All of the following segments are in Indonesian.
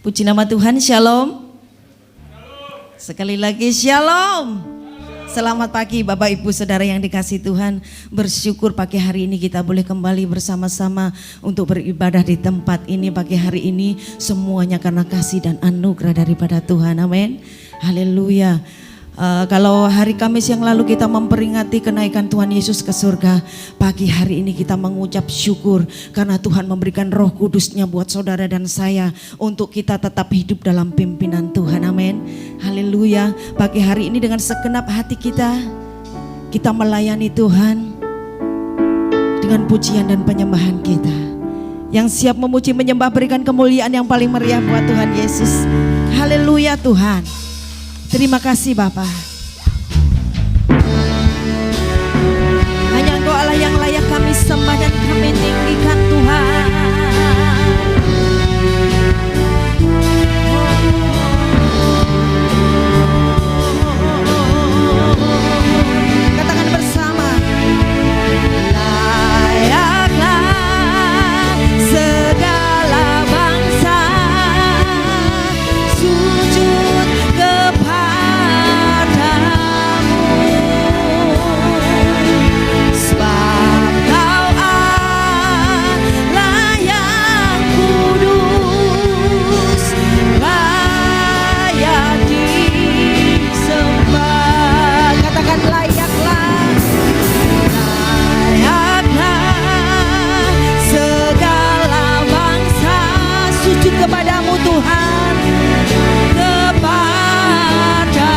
Puji nama Tuhan, shalom. Sekali lagi shalom. Selamat pagi Bapak Ibu Saudara yang dikasihi Tuhan. Bersyukur pagi hari ini kita boleh kembali bersama-sama untuk beribadah di tempat ini pagi hari ini. Semuanya karena kasih dan anugerah daripada Tuhan, amin. Haleluya. Kalau hari Kamis yang lalu kita memperingati kenaikan Tuhan Yesus ke surga, pagi hari ini kita mengucap syukur karena Tuhan memberikan Roh Kudus-Nya buat saudara dan saya untuk kita tetap hidup dalam pimpinan Tuhan, amin. Haleluya. Pagi hari ini dengan segenap hati kita melayani Tuhan dengan pujian dan penyembahan kita. Yang siap memuji menyembah berikan kemuliaan yang paling meriah buat Tuhan Yesus. Haleluya Tuhan. Terima kasih Bapa. Hanya Engkau Allah yang layak kami sembah dan kami tinggikan Tuhan. Katakan bersama. Layaklah segala bangsa sujud kepadamu Tuhan, kepadamu,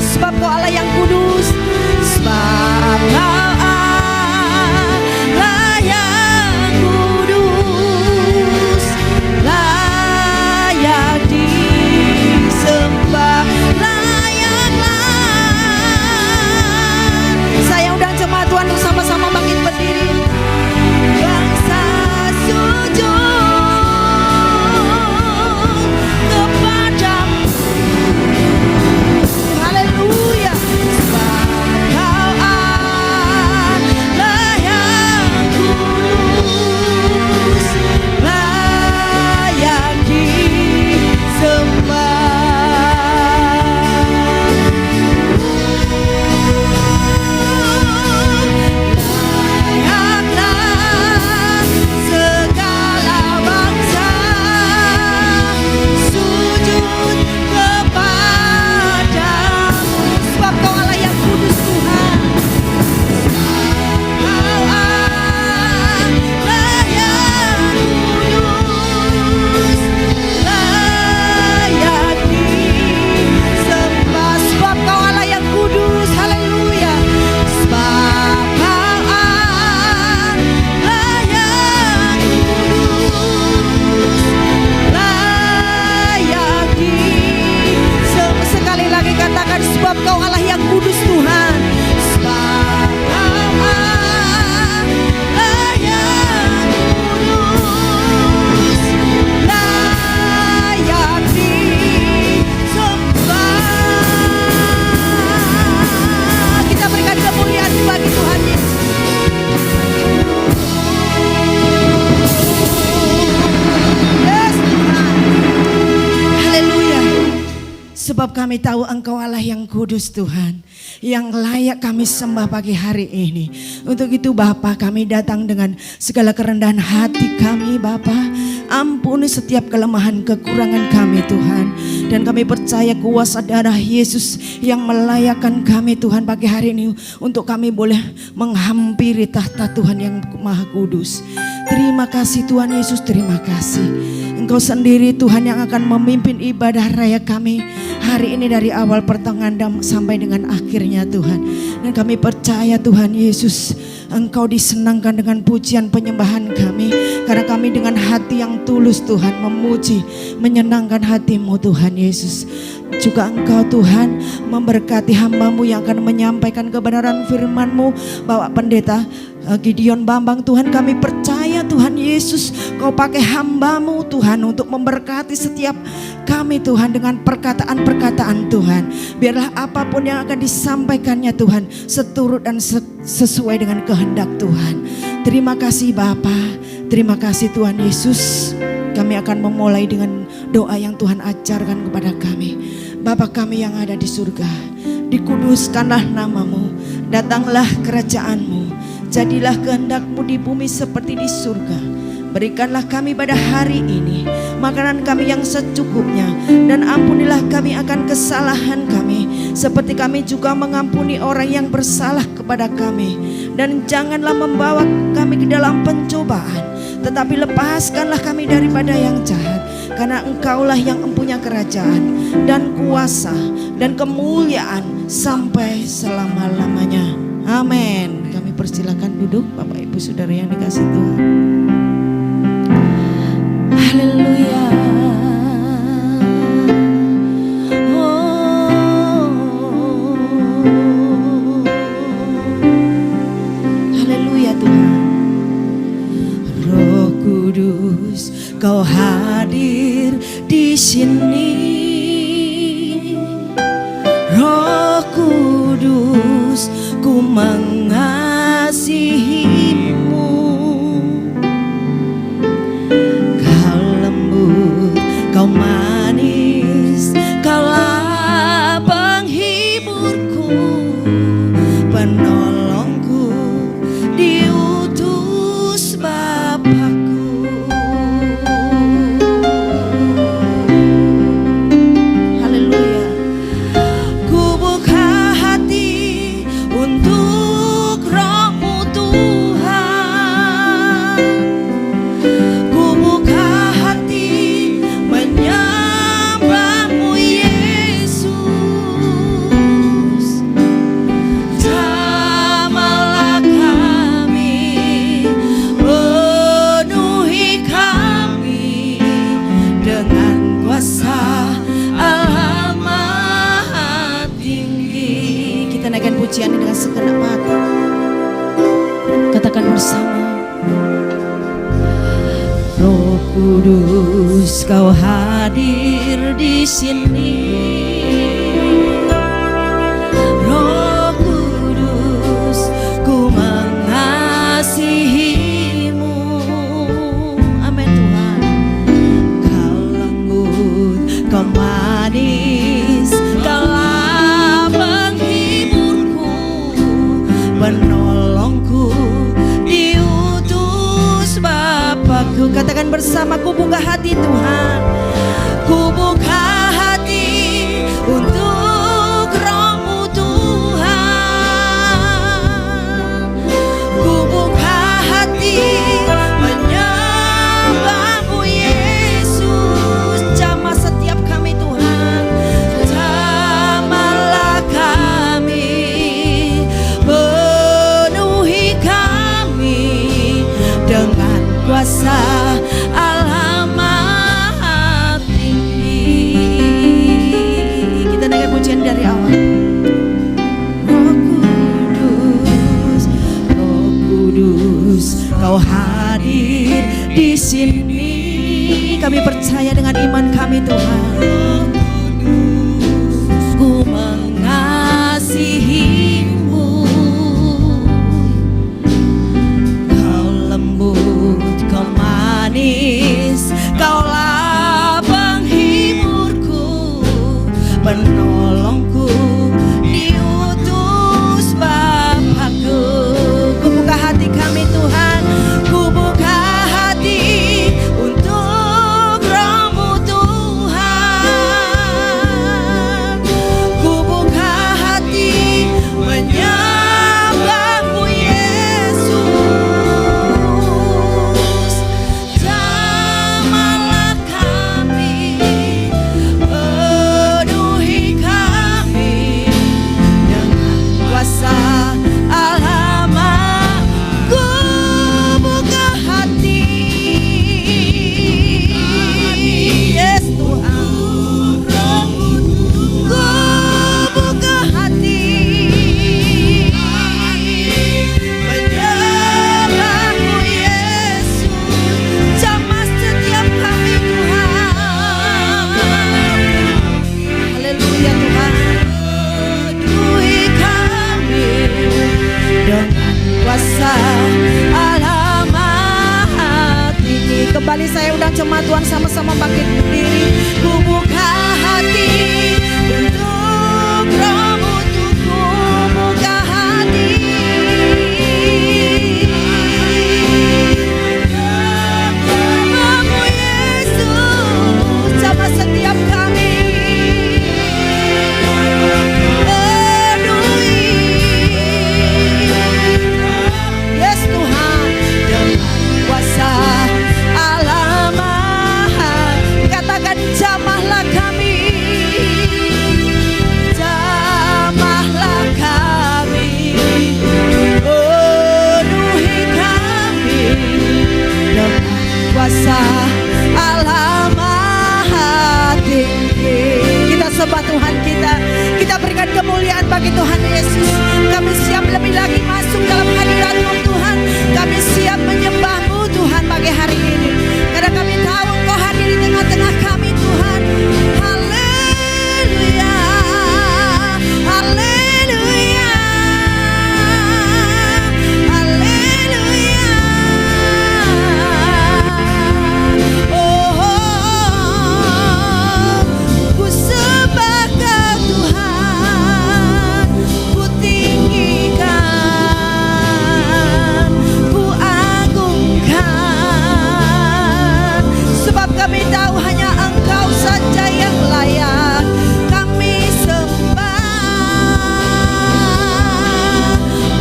sebab Kau Allah yang kudus, sebab Kau Allah yang kudus, layak disembah, layaklah. Saya undang jemaat Tuhan untuk sama-sama bangkit berdiri. Bangsa sujud sebab kami tahu Engkau Allah yang kudus Tuhan, yang layak kami sembah pagi hari ini. Untuk itu Bapa, kami datang dengan segala kerendahan hati kami Bapa. Ampuni setiap kelemahan kekurangan kami Tuhan. Dan kami percaya kuasa darah Yesus yang melayakkan kami Tuhan pagi hari ini, untuk kami boleh menghampiri tahta Tuhan yang Maha Kudus. Terima kasih Tuhan Yesus, terima kasih. Engkau sendiri Tuhan yang akan memimpin ibadah raya kami hari ini dari awal pertengahan sampai dengan akhirnya Tuhan. Dan kami percaya Tuhan Yesus, Engkau disenangkan dengan pujian penyembahan kami, karena kami dengan hati yang tulus Tuhan memuji, menyenangkan hati-Mu Tuhan Yesus. Juga Engkau Tuhan memberkati hamba-Mu yang akan menyampaikan kebenaran firman-Mu, Bapak Pendeta Gideon Bambang Tuhan. Kami percaya Tuhan Yesus, Kau pakai hamba-Mu Tuhan untuk memberkati setiap kami Tuhan dengan perkataan-perkataan Tuhan. Biarlah apapun yang akan disampaikannya Tuhan seturut dan sesuai dengan kehendak Tuhan. Terima kasih Bapa, terima kasih Tuhan Yesus. Kami akan memulai dengan doa yang Tuhan ajarkan kepada kami. Bapa kami yang ada di surga, dikuduskanlah namamu, datanglah kerajaanmu, jadilah kehendak-Mu di bumi seperti di surga. Berikanlah kami pada hari ini makanan kami yang secukupnya, dan ampunilah kami akan kesalahan kami, seperti kami juga mengampuni orang yang bersalah kepada kami. Dan janganlah membawa kami ke dalam pencobaan, tetapi lepaskanlah kami daripada yang jahat. Karena Engkaulah yang mempunyai kerajaan dan kuasa dan kemuliaan sampai selama-lamanya. Amin. Kami persilakan duduk Bapak Ibu Saudara yang dikasih Tuhan. Haleluya. Haleluya Tuhan. Roh Kudus, Kau hadir di sini. Roh Kudus, ku mengasihimu. Kau lembut, Kau manis, Kaulah penghiburku, penolongku, diutus Bapakku. Pujian dengan segenap hati. Katakan bersama. Roh Kudus, Kau hadir di sini. Roh Kudus, ku mengasihimu. Amin Tuhan. Kau lembut, Kau manis, penolongku, diutus Bapakku. Katakan bersama, ku buka hati Tuhan, ku buka hati untuk Roh-Mu Tuhan. Ku buka hati menyembah-Mu Yesus. Jamah setiap kami Tuhan, jamahlah kami, dengan kuasa Allah Maha Tinggi. Kita dengar pujian dari awal. Roh Kudus, Roh Kudus, Kau hadir di sini. Kami percaya dengan iman kami Tuhan. Ku mengasihimu. Kau manis, Kaulah penghiburku, penolongku, diutus Bapakku. Ku buka hati kami Tuhan, ku buka hati untuk Roh-Mu Tuhan. jemaat Tuhan sama-sama bangkit berdiri. Ku buka hati untuk Roh-Mu, ku buka hati. Roh-Mu Yesus sama setiap kami. Yes Tuhan, dengan kuasa Allah Maha, katakan jamahlah kami, jamahlah kami, penuhi kami dengan kuasa Allah Maha tinggi. Kita sembah Tuhan kita berikan kemuliaan bagi Tuhan Yesus. Kami siap lebih lagi masuk dalam hadirat-Mu Tuhan. Kami siap menyembah-Mu Tuhan pagi hari ini, karena kami tahu Engkau hadir di tengah-tengah kami Tuhan. Haleluya, haleluya, haleluya. Oh, ku sembah Kau Tuhan, ku tinggikan, ku agungkan, sebab kami tahu hanya Engkau saja yang layak kami sembah.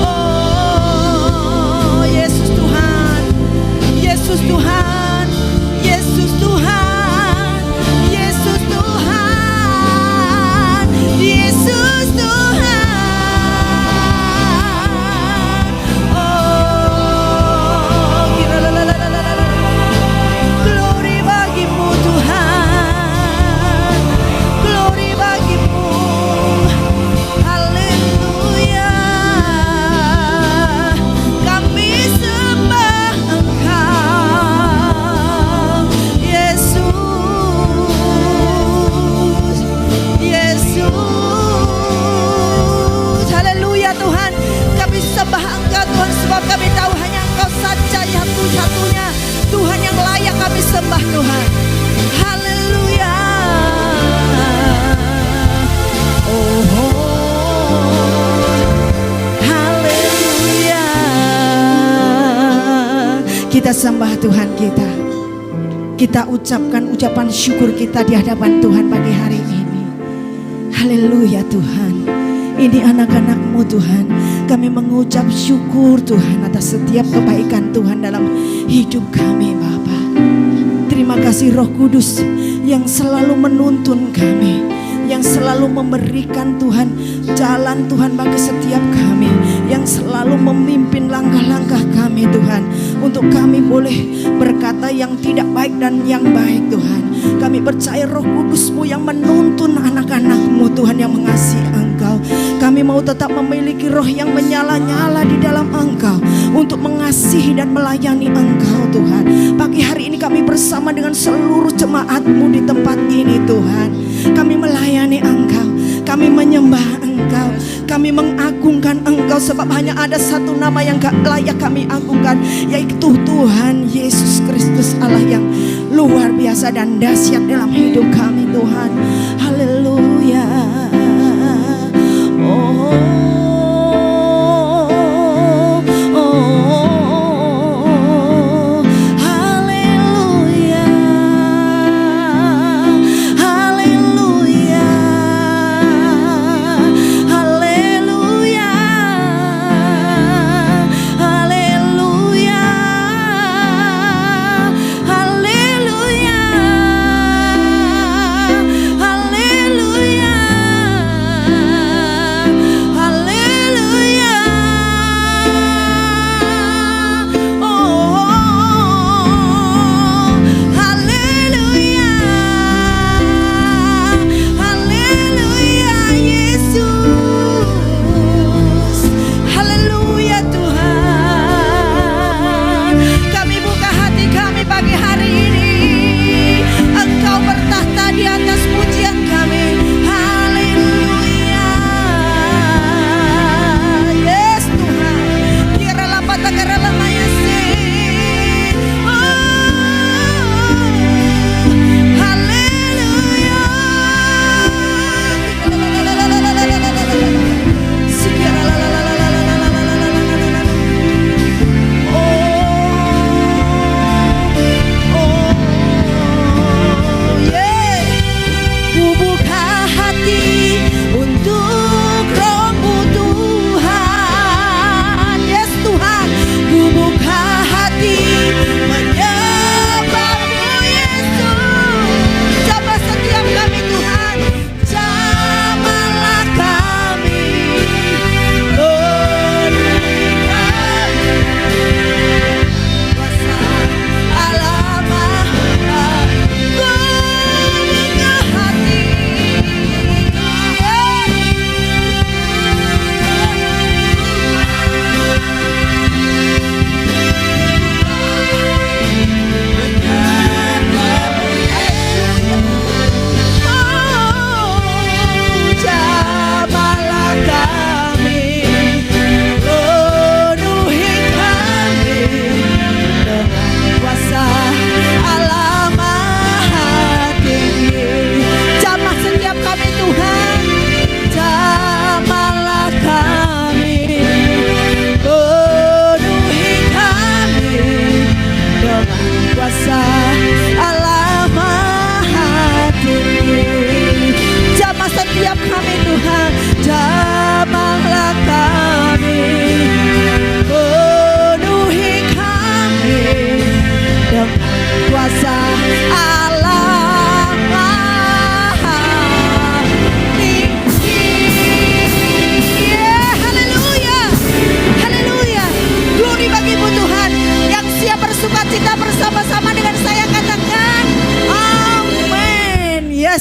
Oh Yesus Tuhan, Yesus Tuhan, Yesus Tuhan, Yesus Tuhan, Yesus Tuhan. Oh, glory bagi-Mu Tuhan, glory bagi-Mu. Haleluya, kami sembah Engkau Yesus, Yesus. Haleluya Tuhan, kami sembah Engkau Tuhan, sebab kami tahu hanya Engkau saja yang satu-satunya Tuhan yang layak kami sembah Tuhan. Haleluya. Haleluya. Kita sembah Tuhan kita. Kita ucapkan ucapan syukur kita di hadapan Tuhan pagi hari ini. Haleluya Tuhan. Ini anak-anak-Mu Tuhan. Kami mengucap syukur Tuhan atas setiap kebaikan Tuhan dalam hidup kami Bapa. Terima kasih Roh Kudus yang selalu menuntun kami, yang selalu memberikan Tuhan jalan Tuhan bagi setiap kami, yang selalu memimpin langkah-langkah kami Tuhan, untuk kami boleh berkata yang tidak baik dan yang baik Tuhan. Kami percaya Roh Kudus-Mu yang menuntun anak-anak-Mu Tuhan yang mengasihi Engkau. Kami mau tetap memiliki roh yang menyala-nyala di dalam Engkau untuk mengasihi dan melayani Engkau Tuhan. Pagi hari ini kami bersama dengan seluruh jemaat-Mu di tempat ini Tuhan. Kami melayani Engkau, kami menyembah Engkau, kami mengagungkan Engkau, sebab hanya ada satu nama yang gak layak kami agungkan, yaitu Tuhan Yesus Kristus, Allah yang luar biasa dan dahsyat dalam hidup kami Tuhan. Haleluya. Hallelujah.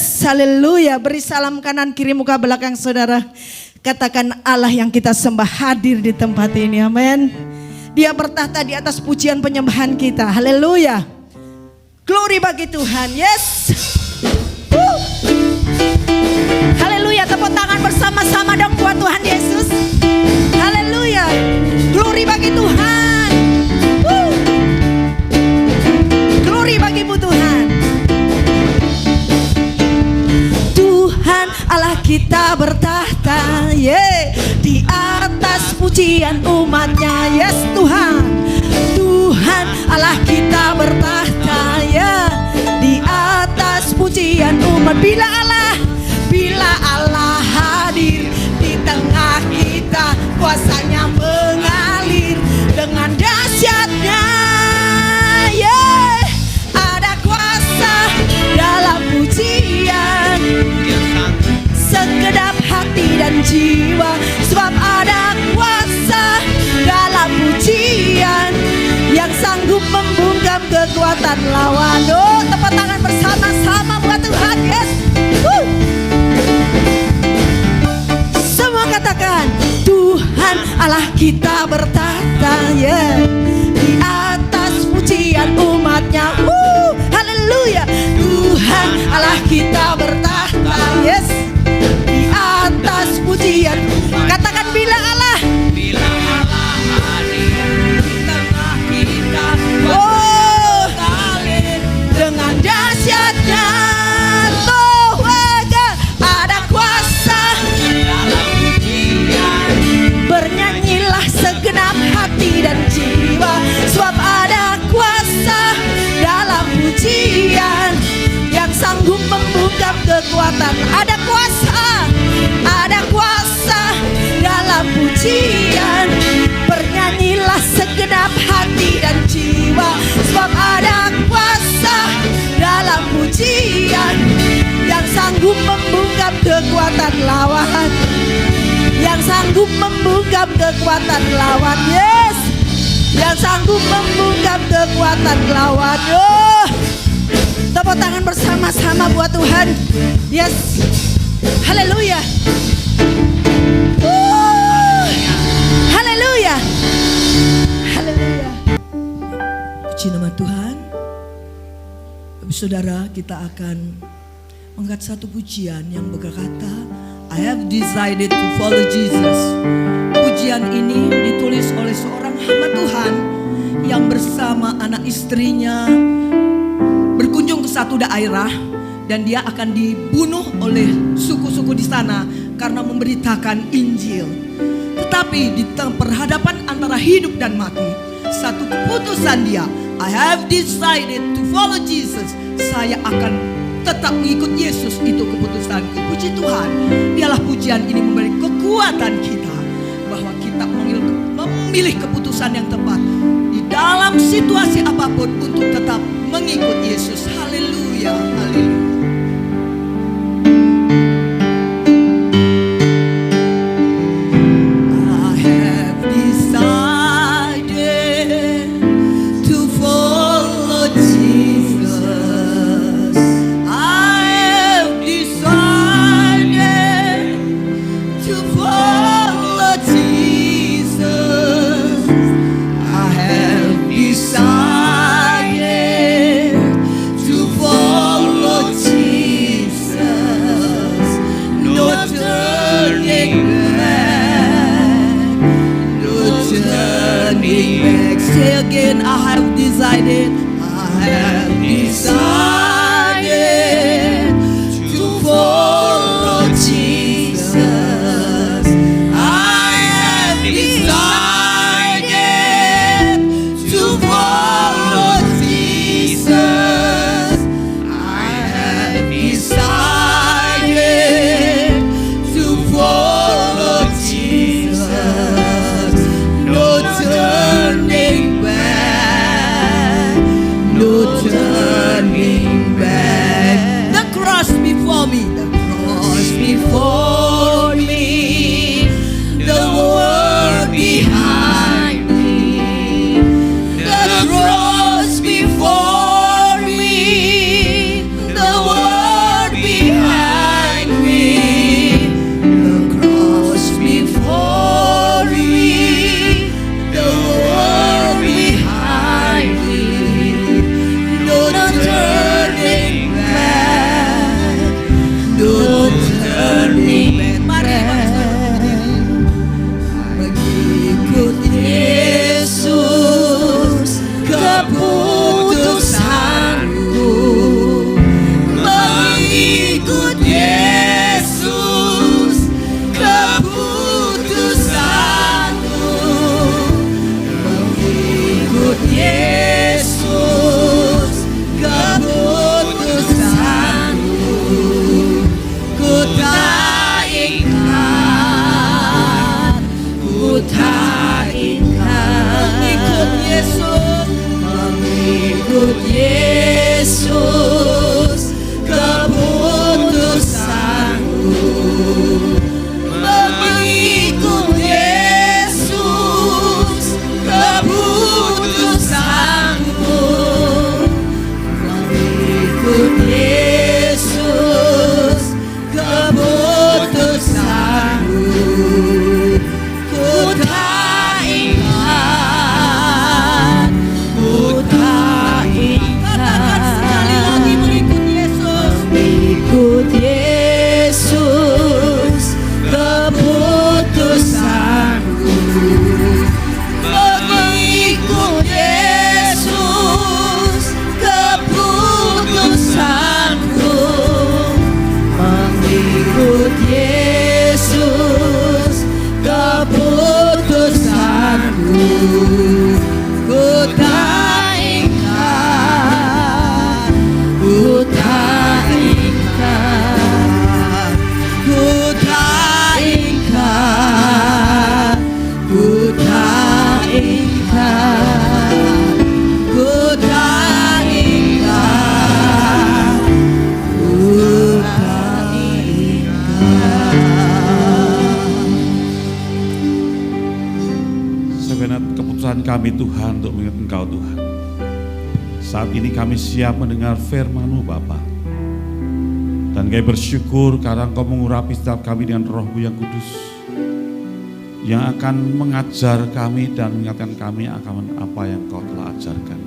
Yes, haleluya. Beri salam kanan kiri muka belakang saudara. Katakan Allah yang kita sembah hadir di tempat ini, amin. Dia bertahta di atas pujian penyembahan kita, haleluya. Glory bagi Tuhan, yes. Haleluya, tepuk tangan bersama-sama dong buat Tuhan Yesus. Haleluya, glory bagi Tuhan. Glory bagimu Tuhan. Tuhan Allah kita bertahta, yeah, di atas pujian umatnya, yes Tuhan. Tuhan Allah kita bertahta, ya, di atas pujian umat. Bila Allah hadir di tengah kita, kuasanya mengalir dengan dahsyatnya, yeah. Ada kuasa dalam pujian, segenap hati dan jiwa, sebab ada kuasa dalam pujian yang sanggup membungkam kekuatan lawan. Oh, tepuk tangan bersama-sama buat Tuhan, yes. Semua katakan, Tuhan Allah kita bertahta, yeah, di atas pujian umatnya. Haleluya. Tuhan Allah kita bertahta, yes, di atas pujian. Katakan bila Allah hadir di tengah kita, mengalir dengan dahsyatnya. Ada kuasa dalam pujian, bernyanyilah segenap hati dan jiwa, sebab ada kuasa dalam pujian yang sanggup membungkam kekuatan. Ada kuasa dalam pujian, bernyanyilah segenap hati dan jiwa, sebab ada kuasa dalam pujian yang sanggup membungkam kekuatan lawan, yang sanggup membungkam kekuatan lawan, yes, yang sanggup membungkam kekuatan lawan. Oh, tepuk tangan bersama-sama buat Tuhan, yes, haleluya. Haleluya, haleluya. Puji nama Tuhan. Saudara, kita akan mengangkat satu pujian yang berkata, I have decided to follow Jesus. Pujian ini ditulis oleh seorang hamba Tuhan yang bersama anak istrinya berkunjung ke satu daerah, dan dia akan dibunuh oleh suku-suku di sana karena memberitakan Injil. Tetapi di perhadapan antara hidup dan mati, satu keputusan dia, I have decided to follow Jesus. Saya akan tetap mengikut Yesus, itu keputusanku. Puji Tuhan, biarlah pujian ini memberi kekuatan kita bahwa kita memilih keputusan yang tepat di dalam situasi apapun untuk tetap mengikut Yesus. Haleluya, haleluya. Again, I have decided to follow Jesus. I have decided to follow Jesus. I have decided to follow Jesus. No turning back. Yesus, keputusanmu ku tak ingat, ku tak ingat. Katakan sekali lagi, mengikut Yesus, mengikut Yesus, keputusanku. Mengikut Yesus, keputusanku. Mengikut Yesus, keputusanku. Ku tak ingat, ku tak ingat, ku tak ingat, ku tak ingat, ku tak ingat, ku tak ingat. Segenap keputusan kami Tuhan untuk mengingat Engkau Tuhan. Saat ini kami siap mendengar firman-Mu Bapa. Dan kami bersyukur karena Engkau mengurapi setiap kami dengan Roh-Mu yang kudus, yang akan mengajar kami dan mengingatkan kami akan apa yang Kau telah ajarkan.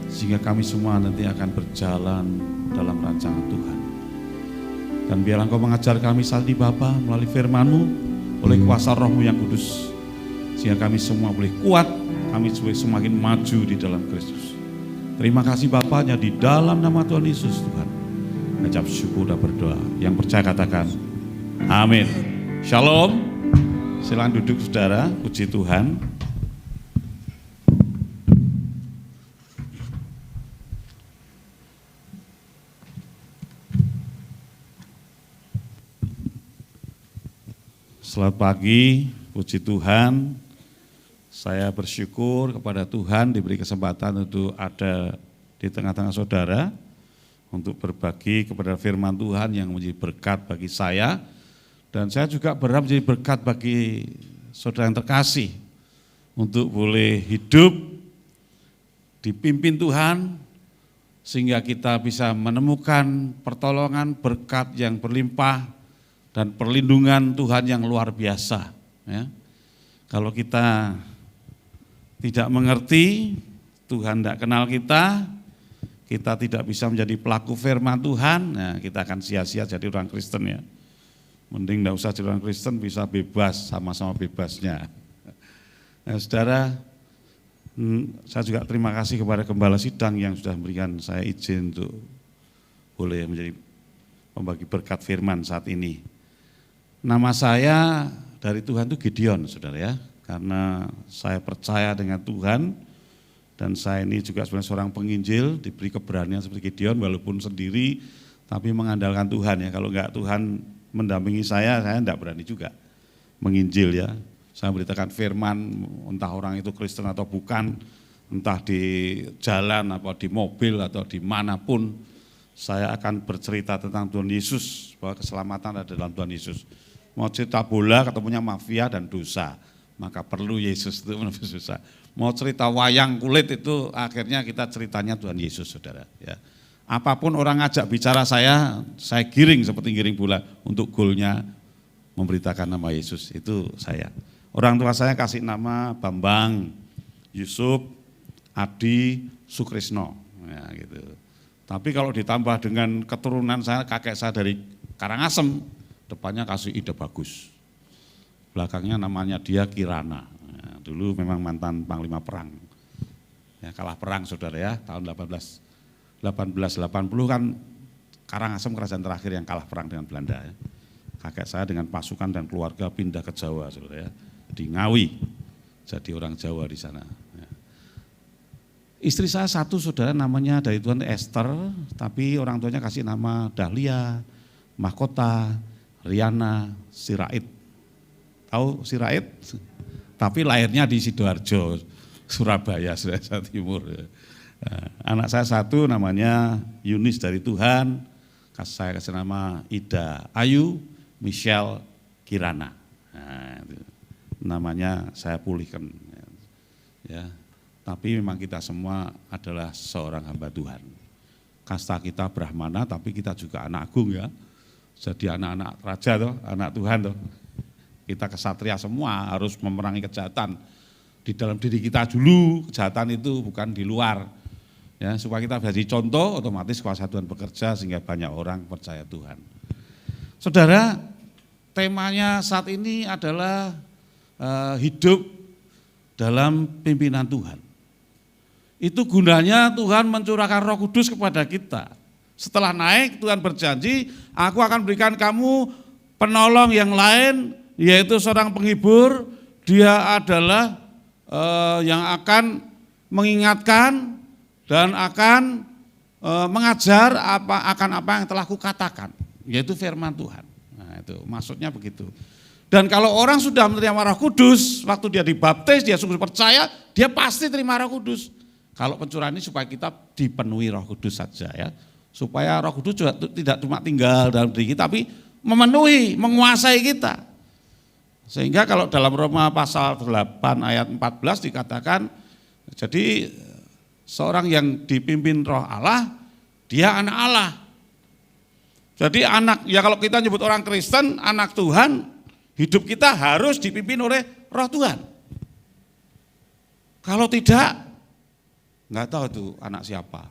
Sehingga kami semua nanti akan berjalan dalam rancangan Tuhan. Dan biarlah Engkau mengajar kami saat ini Bapa melalui firman-Mu, oleh kuasa Roh-Mu yang kudus. Sehingga kami semua boleh kuat, kami semakin maju di dalam Kristus. Terima kasih Bapaknya di dalam nama Tuhan Yesus Tuhan. Ucap syukur dan berdoa. Yang percaya katakan amin. Shalom. Silakan duduk saudara, puji Tuhan. Selamat pagi, puji Tuhan. Saya bersyukur kepada Tuhan diberi kesempatan untuk ada di tengah-tengah saudara untuk berbagi kepada firman Tuhan yang menjadi berkat bagi saya, dan saya juga berharap menjadi berkat bagi saudara yang terkasih untuk boleh hidup dipimpin Tuhan sehingga kita bisa menemukan pertolongan, berkat yang berlimpah dan perlindungan Tuhan yang luar biasa. Ya. Kalau kita tidak mengerti, Tuhan tidak kenal kita tidak bisa menjadi pelaku firman Tuhan, nah kita akan sia-sia jadi orang Kristen ya. Mending tidak usah jadi orang Kristen, bisa bebas, sama-sama bebasnya. Nah saudara, saya juga terima kasih kepada Gembala Sidang yang sudah memberikan saya izin untuk boleh menjadi pembagi berkat firman saat ini. Nama saya dari Tuhan itu Gideon saudara ya. Karena saya percaya dengan Tuhan dan saya ini juga sebagai seorang penginjil diberi keberanian seperti Gideon walaupun sendiri tapi mengandalkan Tuhan ya. Kalau enggak Tuhan mendampingi saya enggak berani juga menginjil ya. Saya memberitakan firman entah orang itu Kristen atau bukan, entah di jalan atau di mobil atau dimanapun, saya akan bercerita tentang Tuhan Yesus, bahwa keselamatan ada dalam Tuhan Yesus. Mau cerita bola ketemunya mafia dan dosa, maka perlu Yesus itu menebus dosa. Mau cerita wayang kulit itu akhirnya kita ceritanya Tuhan Yesus saudara ya. Apapun orang ngajak bicara saya giring seperti giring bola untuk golnya memberitakan nama Yesus, itu saya. Orang tua saya kasih nama Bambang, Yusuf, Adi, Sukrisno ya gitu. Tapi kalau ditambah dengan keturunan saya, kakek saya dari Karangasem, depannya kasih Ida Bagus. Belakangnya namanya dia Kirana. Ya, dulu memang mantan panglima perang. Ya, kalah perang saudara ya, tahun 1880 kan Karangasem kerajaan terakhir yang kalah perang dengan Belanda ya. Kakek saya dengan pasukan dan keluarga pindah ke Jawa saudara ya, di Ngawi. Jadi orang Jawa di sana. Ya. Istri saya satu saudara namanya dari Tuhan Esther, tapi orang tuanya kasih nama Dahlia, Mahkota, Riana, Sirait. Tahu Sirait? Tapi lahirnya di Sidoarjo, Surabaya, Jawa Timur. Nah, anak saya satu namanya Yunis dari Tuhan, saya kasih nama Ida Ayu, Michelle, Kirana. Nah, itu namanya saya pulihkan. Ya, tapi memang kita semua adalah seorang hamba Tuhan. kasta kita Brahmana, tapi kita juga anak agung ya. Jadi anak-anak raja toh, anak Tuhan toh. Kita kesatria semua harus memerangi kejahatan. Di dalam diri kita dulu, kejahatan itu bukan di luar. Ya, supaya kita jadi contoh, otomatis kuasa Tuhan bekerja sehingga banyak orang percaya Tuhan. Saudara, temanya saat ini adalah hidup dalam pimpinan Tuhan. Itu gunanya Tuhan mencurahkan Roh Kudus kepada kita. Setelah naik, Tuhan berjanji, aku akan berikan kamu penolong yang lain, yaitu seorang penghibur. Dia adalah yang akan mengingatkan dan akan mengajar akan apa yang telah kukatakan, yaitu firman Tuhan. Nah, itu maksudnya begitu. Dan kalau orang sudah menerima Roh Kudus, waktu dia dibaptis, dia sungguh percaya, dia pasti terima Roh Kudus. Kalau pencurahan ini supaya kita dipenuhi Roh Kudus saja ya. Supaya Roh Kudus juga tidak cuma tinggal dalam diri kita, tapi memenuhi, menguasai kita. Sehingga kalau dalam Roma pasal 8 ayat 14 dikatakan, jadi seorang yang dipimpin Roh Allah, dia anak Allah. Jadi anak, ya kalau kita nyebut orang Kristen, anak Tuhan, hidup kita harus dipimpin oleh Roh Tuhan. Kalau tidak, nggak tahu itu anak siapa.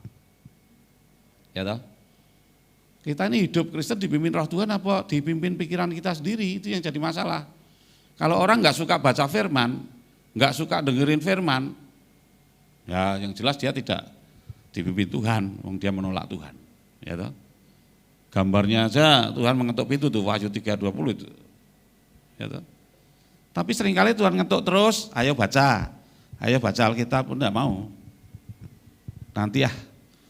Ya toh? Kita ini hidup Kristen dipimpin Roh Tuhan apa dipimpin pikiran kita sendiri, itu yang jadi masalah. Kalau orang nggak suka baca firman, nggak suka dengerin firman, ya yang jelas dia tidak dipimpin Tuhan, dia menolak Tuhan. Ya toh? Gambarnya aja Tuhan mengetuk pintu tuh, Wahyu 3:20 itu. Ya toh? Tapi seringkali Tuhan ngetuk terus, ayo baca Alkitab pun enggak mau. Nanti ya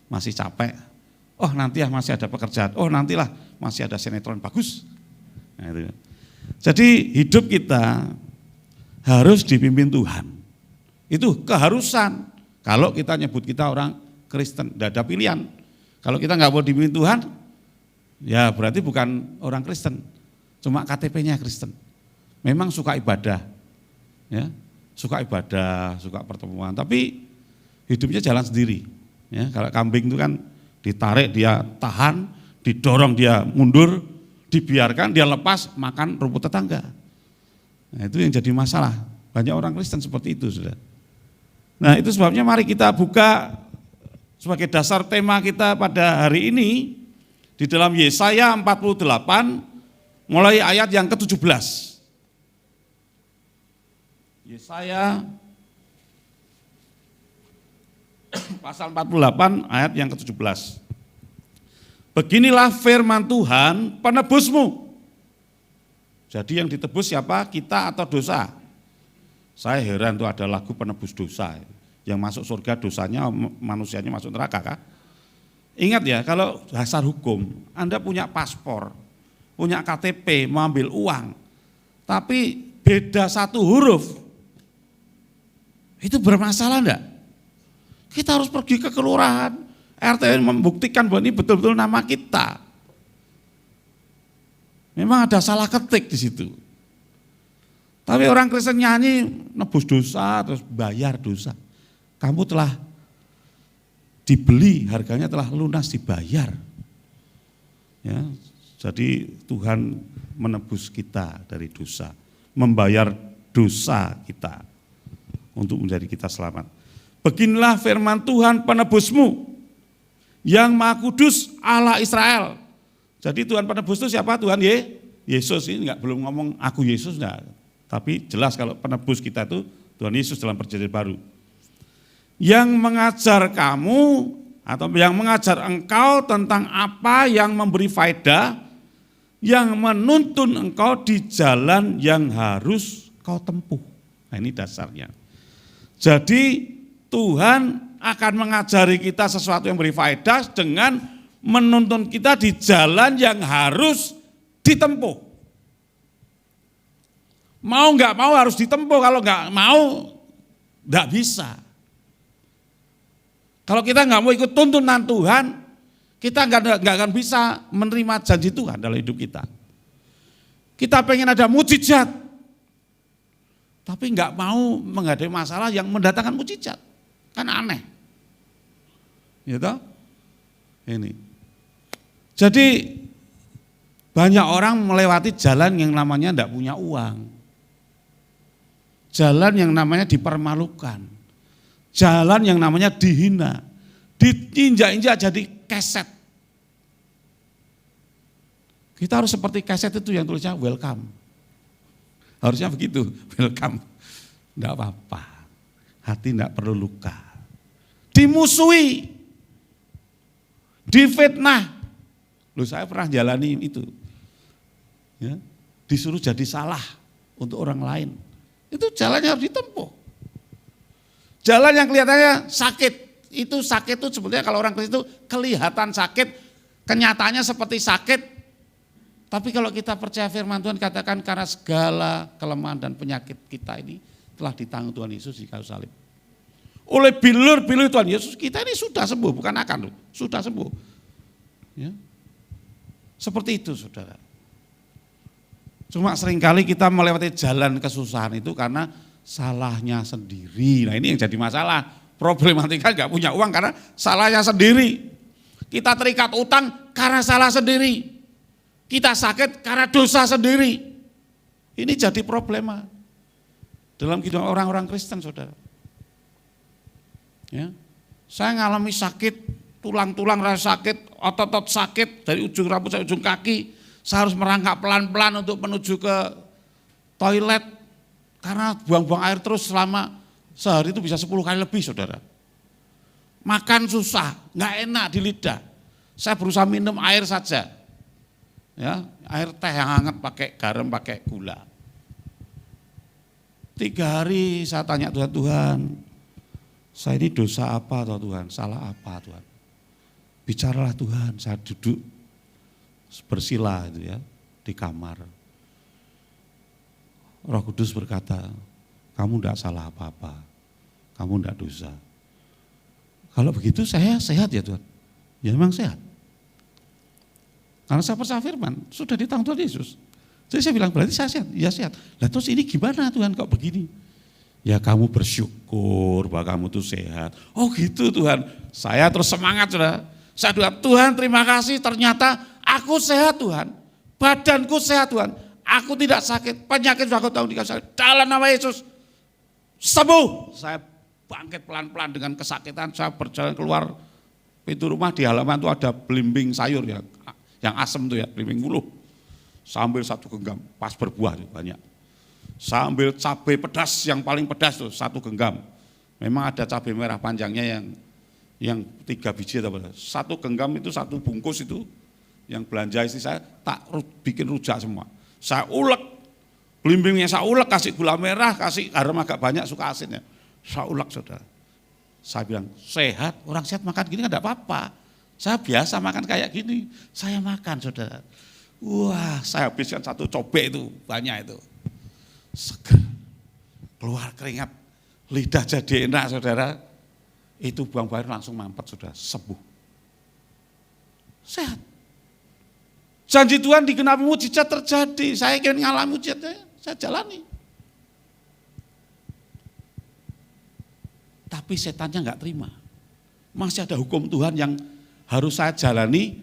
masih capek, oh nanti ya masih ada pekerjaan, oh nantilah masih ada sinetron bagus. Nah, itu. Jadi hidup kita harus dipimpin Tuhan. Itu keharusan. Kalau kita nyebut kita orang Kristen, tidak ada pilihan. Kalau kita nggak mau dipimpin Tuhan, ya berarti bukan orang Kristen. Cuma KTP-nya Kristen. Memang suka ibadah, ya, suka pertemuan, tapi hidupnya jalan sendiri. Ya, kalau kambing itu kan ditarik dia tahan, didorong dia mundur, dibiarkan dia lepas makan rumput tetangga. Nah, itu yang jadi masalah. Banyak orang Kristen seperti itu, sudah. Nah, itu sebabnya mari kita buka sebagai dasar tema kita pada hari ini di dalam Yesaya 48 mulai ayat yang ke-17. Yesaya pasal 48 ayat yang ke-17. Beginilah firman Tuhan penebusmu. Jadi yang ditebus siapa? Kita atau dosa? Saya heran tuh ada lagu penebus dosa. Yang masuk surga dosanya, manusianya masuk neraka kah? Ingat ya, kalau dasar hukum, Anda punya paspor, punya KTP, mau ambil uang, tapi beda satu huruf, itu bermasalah enggak? Kita harus pergi ke kelurahan, RT membuktikan bahwa ini betul-betul nama kita. Memang ada salah ketik di situ. Tapi orang Kristen nyanyi nebus dosa terus bayar dosa. Kamu telah dibeli, harganya telah lunas dibayar. Ya, jadi Tuhan menebus kita dari dosa, membayar dosa kita untuk menjadi kita selamat. Beginilah firman Tuhan penebusmu, yang Maha Kudus Allah Israel. Jadi Tuhan penebus itu siapa? Tuhan Yesus. Ini belum ngomong aku Yesus enggak. Tapi jelas kalau penebus kita itu Tuhan Yesus dalam perjanjian baru. Yang mengajar kamu atau yang mengajar engkau tentang apa yang memberi faedah, yang menuntun engkau di jalan yang harus kau tempuh. Nah, ini dasarnya. Jadi Tuhan akan mengajari kita sesuatu yang beri faedah dengan menuntun kita di jalan yang harus ditempuh. Mau nggak mau harus ditempuh, kalau nggak mau nggak bisa. Kalau kita nggak mau ikut tuntunan Tuhan, kita nggak akan bisa menerima janji Tuhan dalam hidup kita. Kita pengen ada mujizat, tapi nggak mau menghadapi masalah yang mendatangkan mujizat, kan aneh, gitu. Ini. Jadi banyak orang melewati jalan yang namanya tidak punya uang. Jalan yang namanya dipermalukan. Jalan yang namanya dihina. Diinjak-injak jadi keset. Kita harus seperti keset itu yang tulisnya welcome. Harusnya begitu, welcome. Tidak apa-apa, hati tidak perlu luka. Dimusuhi, difitnah. Loh, saya pernah jalani itu. Ya, disuruh jadi salah untuk orang lain. Itu jalannya harus ditempuh. Jalan yang kelihatannya sakit. Itu sakit itu sebetulnya kalau orang Kristen itu kelihatan sakit, kenyataannya seperti sakit. Tapi kalau kita percaya firman Tuhan katakan karena segala kelemahan dan penyakit kita ini telah ditanggung Tuhan Yesus di kayu salib. Oleh bilur-bilur Tuhan Yesus kita ini sudah sembuh, bukan akan, sudah sembuh. Ya. Seperti itu saudara. Cuma seringkali kita melewati jalan kesusahan itu karena salahnya sendiri. Nah ini yang jadi masalah. Problematika nggak punya uang karena salahnya sendiri. Kita terikat utang karena salah sendiri. Kita sakit karena dosa sendiri. Ini jadi problema dalam kehidupan orang-orang Kristen, saudara. Ya, saya ngalami sakit, tulang-tulang rasa sakit, otot-otot sakit dari ujung rambut sampai ujung kaki. Saya harus merangkak pelan-pelan untuk menuju ke toilet karena buang-buang air terus selama sehari itu bisa 10 kali lebih, saudara. Makan susah, nggak enak di lidah. Saya berusaha minum air saja. Ya, air teh yang hangat pakai garam, pakai gula. 3 hari saya tanya Tuhan, saya ini dosa apa Tuhan, salah apa Tuhan. Bicaralah Tuhan, saya duduk bersila itu ya di kamar. Roh Kudus berkata, kamu tidak salah apa-apa, kamu tidak dosa. Kalau begitu saya sehat ya Tuhan, ya memang sehat. Karena saya percaya firman, sudah ditanggung Tuhan Yesus. Jadi saya bilang, berarti saya sehat? Ya sehat. Lah terus ini gimana Tuhan kok begini? Ya kamu bersyukur bahwa kamu tuh sehat. Oh gitu Tuhan, saya terus semangat sudah. Saya doa, Tuhan terima kasih ternyata aku sehat Tuhan. Badanku sehat Tuhan. Aku tidak sakit, penyakit sudah aku tahu di kasih. Dalam nama Yesus, sembuh. Saya bangkit pelan-pelan dengan kesakitan, saya berjalan keluar pintu rumah, di halaman itu ada belimbing sayur ya. Yang asem tuh ya, belimbing buluh. Sambil 1 genggam, pas berbuah tuh banyak. Sambil cabai pedas yang paling pedas tuh 1 genggam. Memang ada cabai merah panjangnya yang 3 biji atau apa. 1 genggam itu 1 bungkus itu yang belanja istri saya tak bikin rujak semua. Saya ulek, belimbingnya saya ulek, kasih gula merah, kasih garam agak banyak, suka asinnya. Saya ulek saudara. Saya bilang sehat, orang sehat makan gini enggak apa-apa. Saya biasa makan kayak gini, saya makan saudara. Wah, saya habiskan 1 cobek itu, banyak itu. Seger, keluar keringat, lidah jadi enak saudara. Itu buang air langsung mampet saudara, sembuh. Sehat. Janji Tuhan digenapi, mujizat terjadi. Saya ingin ngalami mujizatnya, saya jalani. Tapi setannya enggak terima. Masih ada hukum Tuhan yang harus saya jalani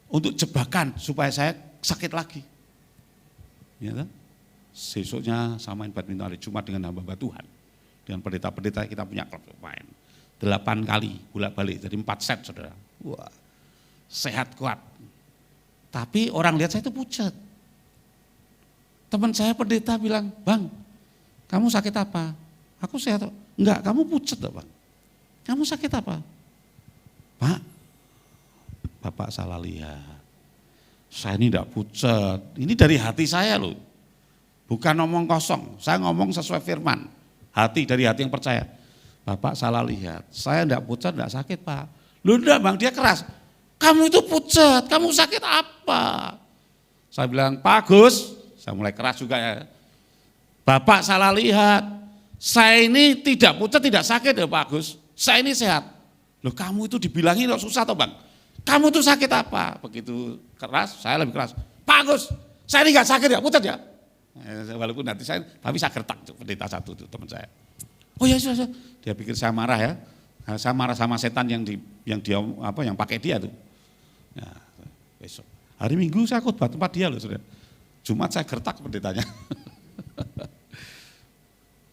untuk jebakan supaya saya sakit lagi. Ya, kan? Besoknya samain badminton hari Jumat dengan hamba Tuhan. Dengan pendeta-pendeta kita punya klub main. 8 kali bolak-balik, jadi 4 set saudara. Wah, sehat kuat. Tapi orang lihat saya itu pucat. Teman saya pendeta bilang, Bang, kamu sakit apa? Aku sehat. Enggak, kamu pucat Bang. Kamu sakit apa? Pak, Bapak salah lihat. Saya ini enggak pucat. Ini dari hati saya loh. Bukan ngomong kosong. Saya ngomong sesuai firman. Hati dari hati yang percaya. Bapak salah lihat. Saya enggak pucat, enggak sakit Pak. Loh enggak Bang, dia keras. Kamu itu pucat, kamu sakit apa? Saya bilang, Pak Agus, saya mulai keras juga ya. Bapak salah lihat. Saya ini tidak pucat, tidak sakit ya Pak Agus. Saya ini sehat. Loh kamu itu dibilangin kok susah toh Bang? Kamu tuh sakit apa? Begitu keras, saya lebih keras. Pak Agus, saya ini gak sakit ya, pucat ya? Walaupun nanti saya, tapi saya gertak pendeta satu itu teman saya. Oh ya sudah. Dia pikir saya marah ya. Saya marah sama setan yang dia pakai dia tuh. Nah, besok. Hari Minggu saya khotbah tempat dia loh, saudara. Jumat saya gertak pendetanya.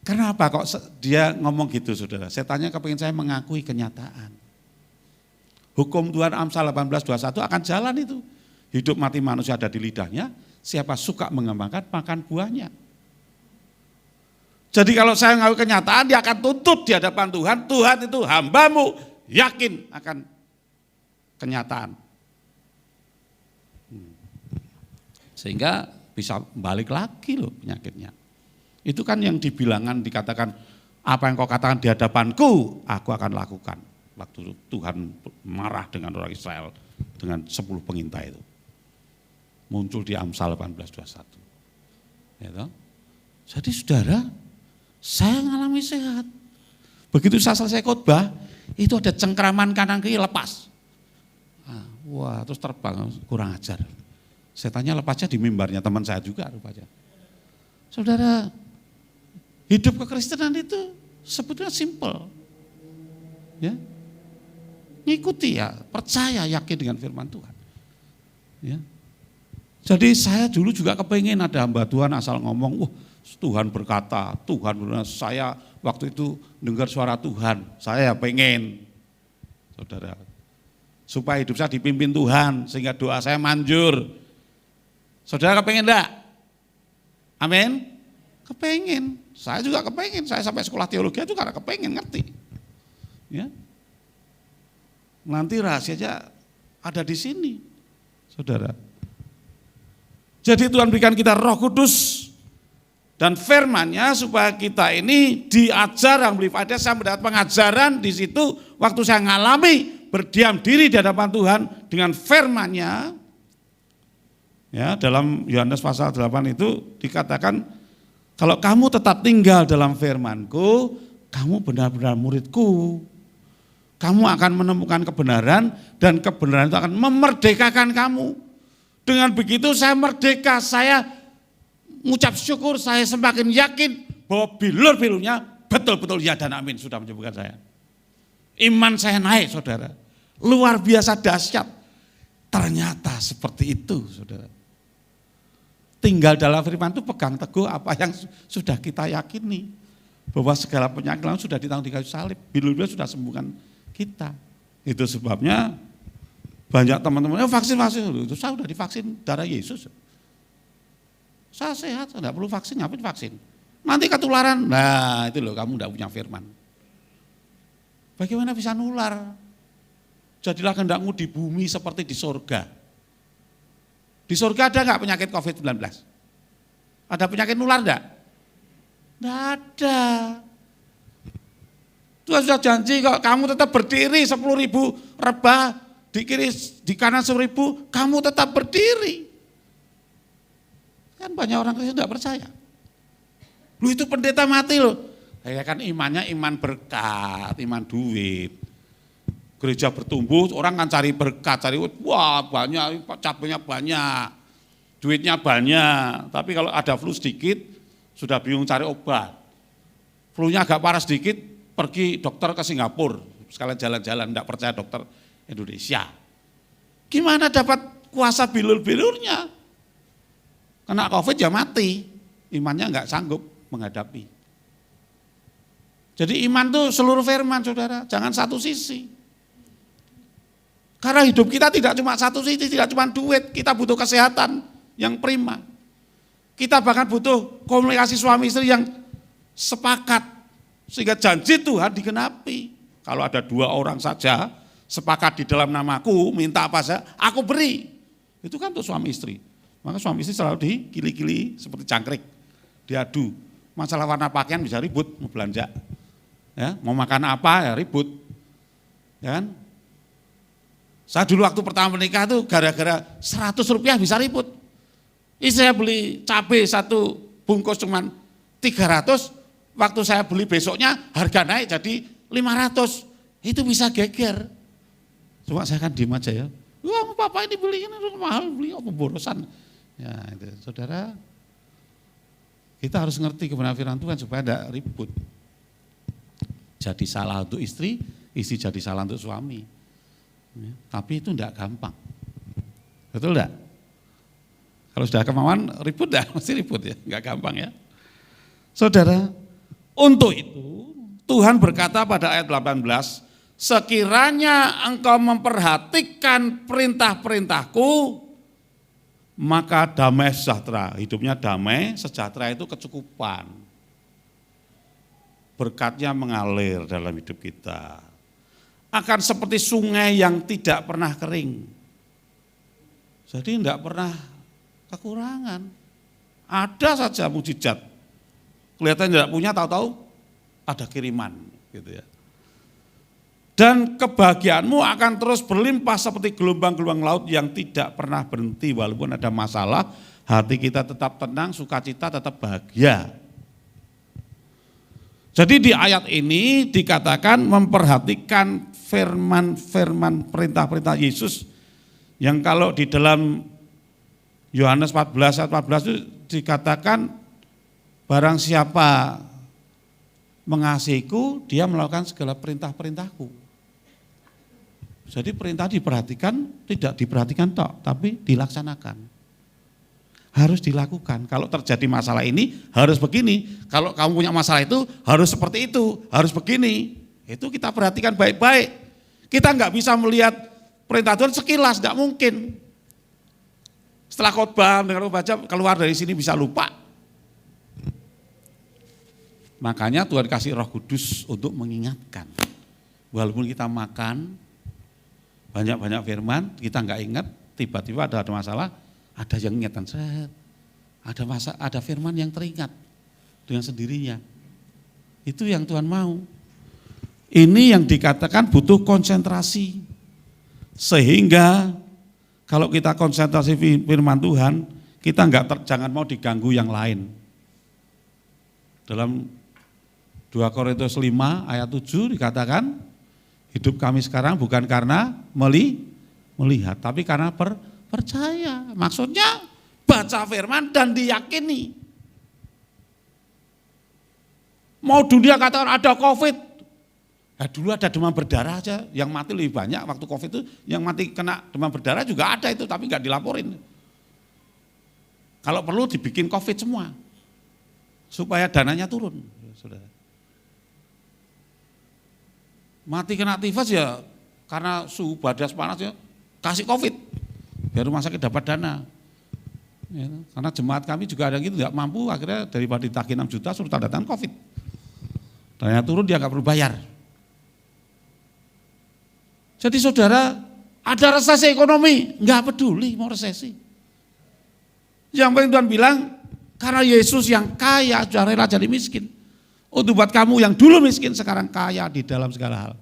Kenapa kok dia ngomong gitu, saudara? Setannya kepingin saya mengakui kenyataan. Hukum Tuhan Amsal 18:21 akan jalan itu. Hidup mati manusia ada di lidahnya, siapa suka mengembangkan makan buahnya. Jadi kalau saya mengakui kenyataan, dia akan tuntut di hadapan Tuhan. Tuhan itu hambamu, yakin akan kenyataan. Sehingga bisa balik lagi loh penyakitnya. Itu kan yang dibilangan, dikatakan, apa yang kau katakan di hadapanku, aku akan lakukan. Waktu Tuhan marah dengan orang Israel, dengan 10 pengintai itu. Muncul di Amsal 18:21. Ya, jadi saudara, saya mengalami sehat. Begitu saya selesai khotbah, itu ada cengkraman kanan kiri lepas. Wah, terus terbang, kurang ajar. Setannya lepasnya di mimbarnya teman saya juga rupanya. Saudara, hidup kekristenan itu sebetulnya simple. Ya. Ngikuti ya, percaya, yakin dengan firman Tuhan. Ya. Jadi saya dulu juga kepengen ada hamba Tuhan asal ngomong, wah Tuhan berkata, Tuhan berkata, saya waktu itu dengar suara Tuhan, saya pengen. Saudara, supaya hidup saya dipimpin Tuhan, sehingga doa saya manjur. Saudara kepengen enggak? Amin? Kepengen, saya juga kepengen, saya sampai sekolah teologi itu karena kepengen ngerti. Ya. Nanti rahasianya ada di sini, saudara. Jadi Tuhan berikan kita Roh Kudus dan firman-Nya supaya kita ini diajar yang beri faedah. Saya mendapat pengajaran di situ waktu saya ngalami berdiam diri di hadapan Tuhan dengan firman-Nya. Ya, dalam Yohanes pasal 8 itu dikatakan, kalau kamu tetap tinggal dalam firman-Ku, kamu benar-benar murid-Ku. Kamu akan menemukan kebenaran dan kebenaran itu akan memerdekakan kamu. Dengan begitu saya merdeka, saya mengucap syukur, saya semakin yakin bahwa bilur-bilurnya betul-betul ya dan amin sudah menyembuhkan saya. Iman saya naik, saudara. Luar biasa dahsyat. Ternyata seperti itu, saudara. Tinggal dalam firman itu pegang teguh apa yang sudah kita yakini. Bahwa segala penyakit sudah ditanggung di kayu salib. Bilur-bilur sudah sembuhkan kita. Itu sebabnya banyak teman-teman, vaksin, itu saya sudah divaksin darah Yesus. Saya sehat, tidak perlu vaksin, ngapain vaksin? Nanti ketularan, nah itu loh kamu tidak punya firman. Bagaimana bisa nular? Jadilah kehendakmu di bumi seperti di surga. Di surga ada nggak penyakit COVID-19? Ada penyakit nular enggak? Enggak ada. Tuhan sudah janji kok kamu tetap berdiri 10.000 rebah. Di kiri, di kanan 1.000, kamu tetap berdiri. Kan banyak orang Kristen tidak percaya. Lu itu pendeta mati loh. Ya kan imannya iman berkat, iman duit. Gereja bertumbuh, orang kan cari berkat, cari wah banyak, cabenya banyak, duitnya banyak. Tapi kalau ada flu sedikit, sudah bingung cari obat. Flu-nya agak parah sedikit, pergi dokter ke Singapura. Sekalian jalan-jalan, tidak percaya dokter Indonesia. Gimana dapat kuasa bilur-bilurnya? Kena COVID ya mati, imannya enggak sanggup menghadapi. Jadi iman itu seluruh firman, saudara, jangan satu sisi. Karena hidup kita tidak cuma satu sisi, tidak cuma duit, kita butuh kesehatan yang prima. Kita bahkan butuh komunikasi suami istri yang sepakat, sehingga janji Tuhan digenapi. Kalau ada 2 orang saja, sepakat di dalam namaku, minta apa saja, aku beri. Itu kan untuk suami istri. Maka suami istri selalu dikili-kili seperti cangkrik, diadu. Masalah warna pakaian bisa ribut, mau belanja. Ya, mau makan apa ya ribut. Ya kan? Saya dulu waktu pertama menikah tuh gara-gara 100 rupiah bisa ribut. Saya beli cabai 1 bungkus cuman 300, waktu saya beli besoknya harga naik jadi 500. Itu bisa geger. Cuma saya kan diem aja ya. Wah, papa ini beli ini mahal, beli apa borosan. Ya, itu saudara. Kita harus ngerti kebenaran firman Tuhan supaya tidak ribut. Jadi salah untuk istri, istri jadi salah untuk suami. Ya, tapi itu tidak gampang. Betul enggak? Kalau sudah kemauan ribut dah, mesti ribut ya, enggak gampang ya. Saudara, untuk itu Tuhan berkata pada ayat 18, sekiranya engkau memperhatikan perintah-perintahku, maka damai sejahtera. Hidupnya damai, sejahtera itu kecukupan. Berkatnya mengalir dalam hidup kita. Akan seperti sungai yang tidak pernah kering. Jadi tidak pernah kekurangan. Ada saja mujizat. Kelihatan tidak punya, tahu-tahu ada kiriman, gitu ya. Dan kebahagiaanmu akan terus berlimpah seperti gelombang-gelombang laut yang tidak pernah berhenti. Walaupun ada masalah, hati kita tetap tenang, sukacita, tetap bahagia. Jadi di ayat ini dikatakan memperhatikan firman-firman perintah-perintah Yesus yang kalau di dalam Yohanes 14 ayat 14 itu dikatakan barang siapa mengasihiku, dia melakukan segala perintah-perintahku. Jadi perintah diperhatikan, tidak diperhatikan tok, tapi dilaksanakan. Harus dilakukan. Kalau terjadi masalah ini harus begini. Kalau kamu punya masalah itu harus seperti itu, harus begini. Itu kita perhatikan baik-baik. Kita nggak bisa melihat perintah Tuhan sekilas, nggak mungkin. Setelah khotbah, dengar baca, keluar dari sini bisa lupa. Makanya Tuhan kasih Roh Kudus untuk mengingatkan. Walaupun kita makan banyak-banyak firman, kita nggak ingat, tiba-tiba ada masalah, ada yang ingatkan, ada firman yang teringat dengan sendirinya. Itu yang Tuhan mau. Ini yang dikatakan butuh konsentrasi. Sehingga kalau kita konsentrasi firman Tuhan, kita jangan mau diganggu yang lain. Dalam 2 Korintus 5 ayat 7 dikatakan, hidup kami sekarang bukan karena melihat, tapi karena percaya. Maksudnya baca firman dan diyakini. Mau dunia katakan ada COVID, dulu ada demam berdarah aja, yang mati lebih banyak waktu COVID itu, yang mati kena demam berdarah juga ada itu, tapi nggak dilaporin. Kalau perlu dibikin COVID semua, supaya dananya turun. Saudara. Mati kena tifus ya karena suhu badas panas ya kasih COVID biar rumah sakit dapat dana. Ya, karena jemaat kami juga ada yang gitu nggak mampu, akhirnya daripada ditagih 6 juta suruh tanda tangan COVID. Dananya turun dia nggak perlu bayar. Jadi saudara, ada resesi ekonomi, nggak peduli mau resesi. Yang penting Tuhan bilang karena Yesus yang kaya sudah rela jadi miskin. Untuk buat kamu yang dulu miskin sekarang kaya di dalam segala hal.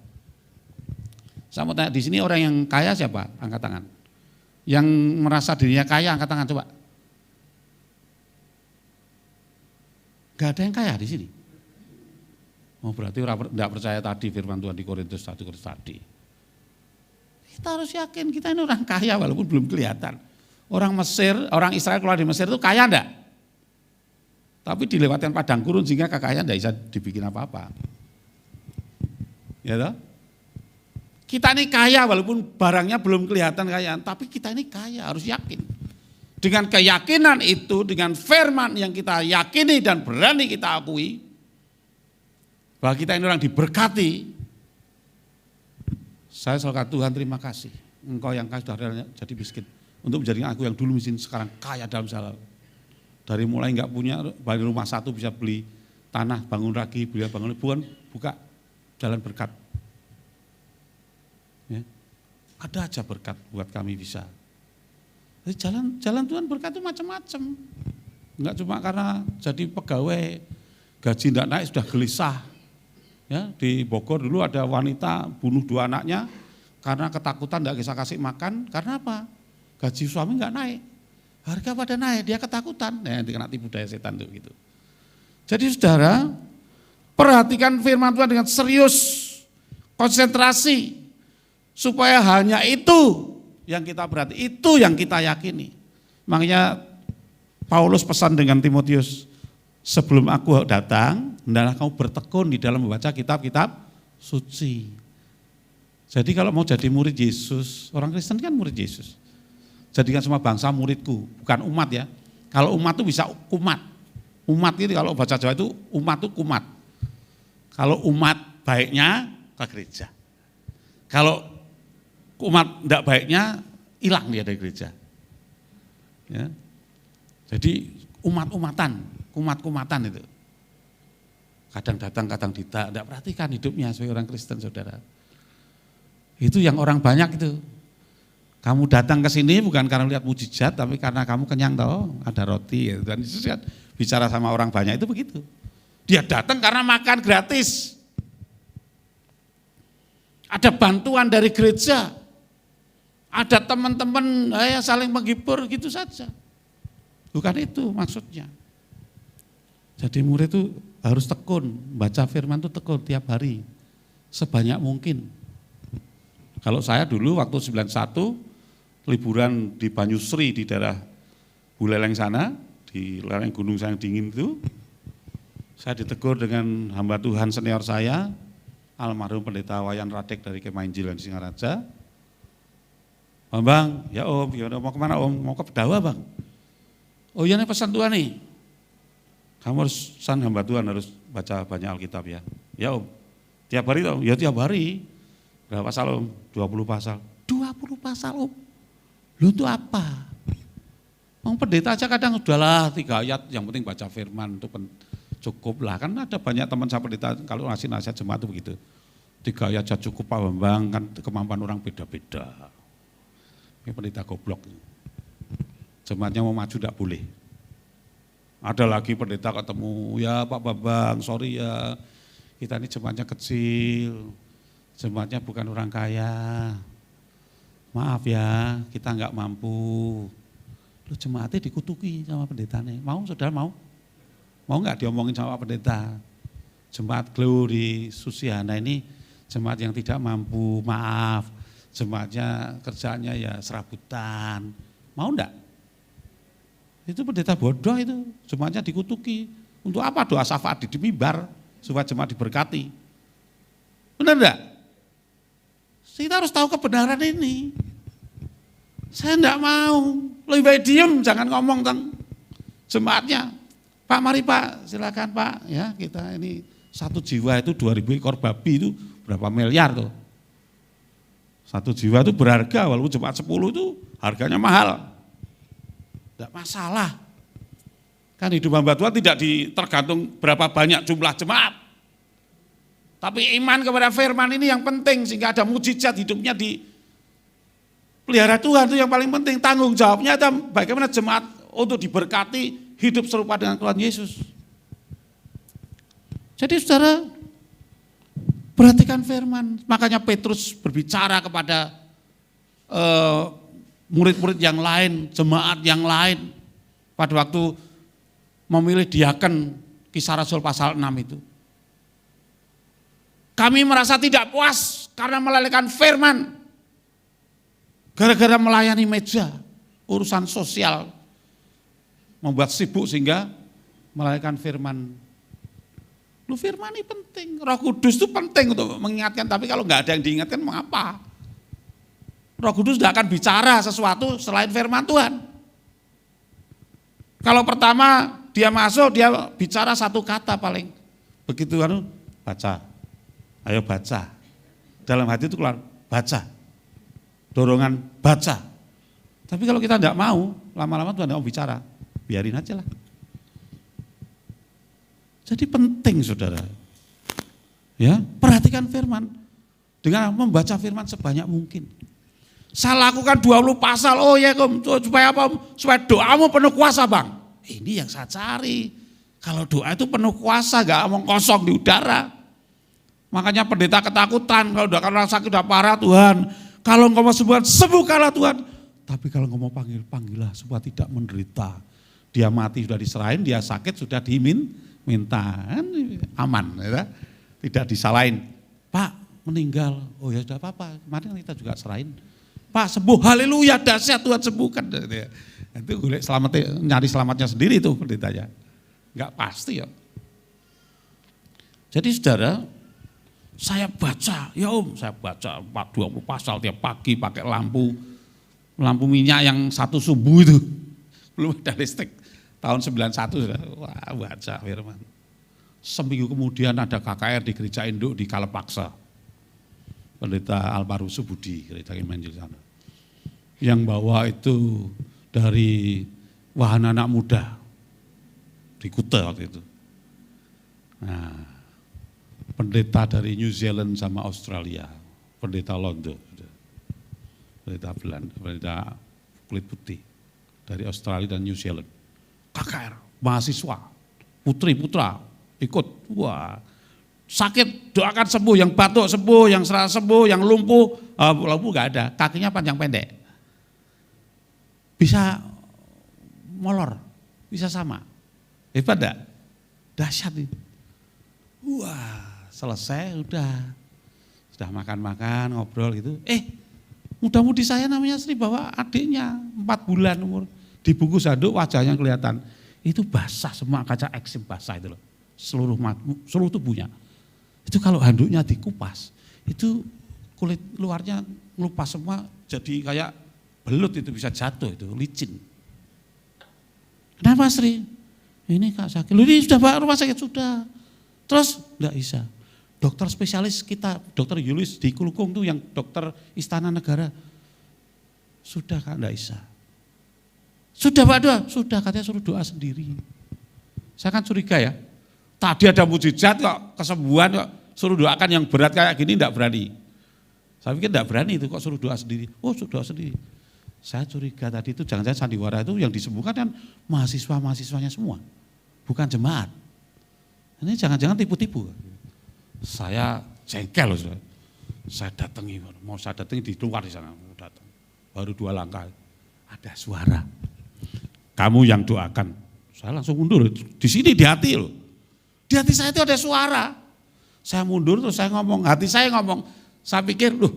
Saya mau tanya di sini orang yang kaya siapa? Angkat tangan. Yang merasa dirinya kaya angkat tangan coba. Gak ada yang kaya di sini. Oh berarti orang tidak percaya tadi firman Tuhan di Korintus 1 tadi. Kita harus yakin kita ini orang kaya walaupun belum kelihatan. Orang Mesir, orang Israel keluar di Mesir itu kaya enggak? Tapi dilewatkan padang gurun sehingga kekayaan tidak bisa dibikin apa-apa. Ya toh? Kita ini kaya walaupun barangnya belum kelihatan kekayaan, tapi kita ini kaya, harus yakin. Dengan keyakinan itu, dengan firman yang kita yakini dan berani kita akui, bahwa kita ini orang diberkati, saya selalu kata Tuhan terima kasih, Engkau yang kaya sudah jadi miskin, untuk menjadikan aku yang dulu miskin sekarang kaya dalam segala. Dari mulai enggak punya, balik rumah satu bisa beli tanah, bangun lagi, buka jalan berkat. Ya. Ada aja berkat buat kami bisa. Jadi jalan Tuhan berkat itu macam-macam. Enggak cuma karena jadi pegawai, gaji enggak naik sudah gelisah. Ya, di Bogor dulu ada wanita bunuh 2 anaknya karena ketakutan enggak bisa kasih makan. Karena apa? Gaji suami enggak naik. Harga pada naik, dia ketakutan. Nah, kena tipu daya setan tuh gitu. Jadi saudara, perhatikan firman Tuhan dengan serius, konsentrasi, supaya hanya itu yang kita perhati, itu yang kita yakini. Makanya Paulus pesan dengan Timotius, sebelum aku datang, hendaklah kamu bertekun di dalam membaca kitab-kitab suci. Jadi kalau mau jadi murid Yesus, orang Kristen kan murid Yesus. jadikan semua bangsa muridku, bukan umat ya. Kalau umat itu bisa kumat. Umat itu kalau bahasa Jawa itu umat itu kumat. Kalau umat baiknya ke gereja. Kalau umat tidak baiknya hilang dia dari gereja. Ya. Jadi umat-umatan, kumat-kumatan itu. Kadang datang, kadang tidak perhatikan hidupnya sebagai orang Kristen, saudara. Itu yang orang banyak itu. Kamu datang ke sini bukan karena lihat mujizat, tapi karena kamu kenyang tahu, ada roti. Gitu. Dan Yesus kan bicara sama orang banyak itu begitu. Dia datang karena makan gratis. Ada bantuan dari gereja. Ada teman-teman saling menghibur gitu saja. Bukan itu maksudnya. Jadi murid itu harus tekun, baca firman itu tekun tiap hari. Sebanyak mungkin. Kalau saya dulu waktu 91 liburan di Banyusri di daerah Buleleng sana, di lereng gunung yang dingin itu, saya ditegur dengan hamba Tuhan senior saya, almarhum Pendeta Wayan Radek dari Kemah Injil dan Singaraja. Bang, ya Om, ya mau kemana Om? Mau ke Bedawa Bang. Oh iya nih pesan Tuhan nih, kamu harus pesan hamba Tuhan harus baca banyak Alkitab ya. Ya Om, tiap hari Om, ya tiap hari. Berapa pasal Om? 20 pasal. 20 pasal Om. Lu itu apa? Orang pendeta aja kadang udahlah 3 ayat, yang penting baca firman itu cukup lah. Kan ada banyak teman saya pendeta kalau ngasih nasihat jemaat itu begitu. 3 ayat aja cukup Pak Bambang, kan kemampuan orang beda-beda. Ini pendeta goblok. Jemaatnya mau maju tidak boleh. Ada lagi pendeta ketemu, ya Pak Bambang, sorry ya, kita ini jemaatnya kecil, jemaatnya bukan orang kaya. Maaf ya, kita enggak mampu. Lu jemaatnya dikutuki sama pendetanya. Mau saudara mau? Mau enggak diomongin sama pendeta? Jemaat Glory Susiana ini jemaat yang tidak mampu, maaf. Jemaatnya kerjanya ya serabutan. Mau enggak? Itu pendeta bodoh itu, jemaatnya dikutuki. Untuk apa doa syafaat di mimbar supaya jemaat diberkati? Benar enggak? Kita harus tahu kebenaran ini. Saya enggak mau, lebih baik diem, jangan ngomong tentang jemaatnya. Pak mari Pak, silakan Pak. Ya kita ini 1 jiwa itu 2.000 ekor babi itu berapa miliar tuh. 1 jiwa itu berharga, walaupun jemaat 10 itu harganya mahal. Enggak masalah. Kan hidup hamba Tuhan tidak tergantung berapa banyak jumlah jemaat. Tapi iman kepada firman ini yang penting, sehingga ada mujizat hidupnya di pelihara Tuhan, itu yang paling penting. Tanggung jawabnya ada bagaimana jemaat untuk diberkati hidup serupa dengan Tuhan Yesus. Jadi saudara, perhatikan firman. Makanya Petrus berbicara kepada murid-murid yang lain, jemaat yang lain, pada waktu memilih diaken, Kisah Rasul pasal 6 itu. Kami merasa tidak puas karena melalaikan firman. Gara-gara melayani meja, urusan sosial, membuat sibuk sehingga melalaikan firman. Lu firman ini penting, Roh Kudus itu penting untuk mengingatkan, tapi kalau nggak ada yang diingatkan mengapa? Roh Kudus tidak akan bicara sesuatu selain firman Tuhan. Kalau pertama dia masuk, dia bicara 1 kata paling. Begitu kan, baca. Ayo baca. Dalam hati itu keluar, baca. Dorongan, baca. Tapi kalau kita tidak mau, lama-lama Tuhan tidak mau bicara. Biarin aja lah. Jadi penting saudara. Ya, perhatikan firman. Dengan membaca firman sebanyak mungkin. Saya lakukan 20 pasal, oh ya supaya apa? Supaya doamu penuh kuasa Bang. Ini yang saya cari. Kalau doa itu penuh kuasa, gak omong kosong di udara. Makanya pendeta ketakutan, kalau udah orang sakit udah parah Tuhan. Kalau engkau mau sembuhkan, sembuhkanlah Tuhan. Tapi kalau engkau mau panggil, panggillah supaya tidak menderita. Dia mati sudah diserahin, dia sakit sudah diminta. Aman, ya. Tidak disalahin. Pak meninggal, oh ya sudah apa-apa, kemarin kita juga serahin. Pak sembuh, haleluya, dahsyat Tuhan sembuhkan. Itu nyari selamatnya sendiri itu pendetanya. Enggak pasti ya. Jadi saudara, saya baca, ya Om, saya baca 20 pasal tiap pagi pakai lampu. lampu minyak yang satu subuh itu. Belum ada listrik. Tahun 91 sudah, wah baca firman. Seminggu kemudian ada KKR di Gereja Induk di Kalepaksa. Pendeta Alparusu Budi, Gereja Injil sana. Yang bawa itu dari wahana anak muda di Kuta waktu itu. Nah, pendeta dari New Zealand sama Australia, pendeta Londo, pendeta Belanda, pendeta kulit putih dari Australia dan New Zealand. KKR, mahasiswa, putri putra ikut, wah sakit doakan sembuh, yang batuk sembuh, yang serak sembuh, yang lumpuh nggak ada, kakinya panjang pendek. Bisa molor, bisa sama. Hebat enggak? Dahsyat itu. Wah, selesai sudah makan-makan, ngobrol gitu. Muda-mudi saya namanya Sri bawa adiknya 4 bulan umur. Dibungkus handuk wajahnya kelihatan. Itu basah semua, kaca eksim basah itu loh. Seluruh tubuhnya. Itu kalau handuknya dikupas, itu kulit luarnya ngelupas semua jadi kayak belut, itu bisa jatuh, itu licin. Kenapa Sri? Ini Kak sakit. Ini sudah bawa rumah sakit, sudah. Terus enggak bisa. Dokter spesialis kita, dokter Yulis di Kulukung tuh yang dokter Istana Negara. Sudah Kak, enggak bisa. Sudah Pak doa? Sudah, katanya suruh doa sendiri. Saya kan curiga ya. Tadi ada mujizat kok, kesembuhan kok, suruh doakan yang berat kayak gini enggak berani. Saya pikir enggak berani itu kok suruh doa sendiri. Oh suruh doa sendiri. Saya curiga tadi itu jangan-jangan sandiwara itu yang disembuhkan kan mahasiswa-mahasiswanya semua, bukan jemaat. Ini jangan-jangan tipu-tipu. Saya jengkel loh, saya datangi, mau saya datangi di luar di sana, mau datang. Baru 2 langkah, ada suara. Kamu yang doakan. Saya langsung mundur, di sini di hati loh. Di hati saya itu ada suara. Saya mundur terus saya ngomong, hati saya ngomong, saya pikir loh,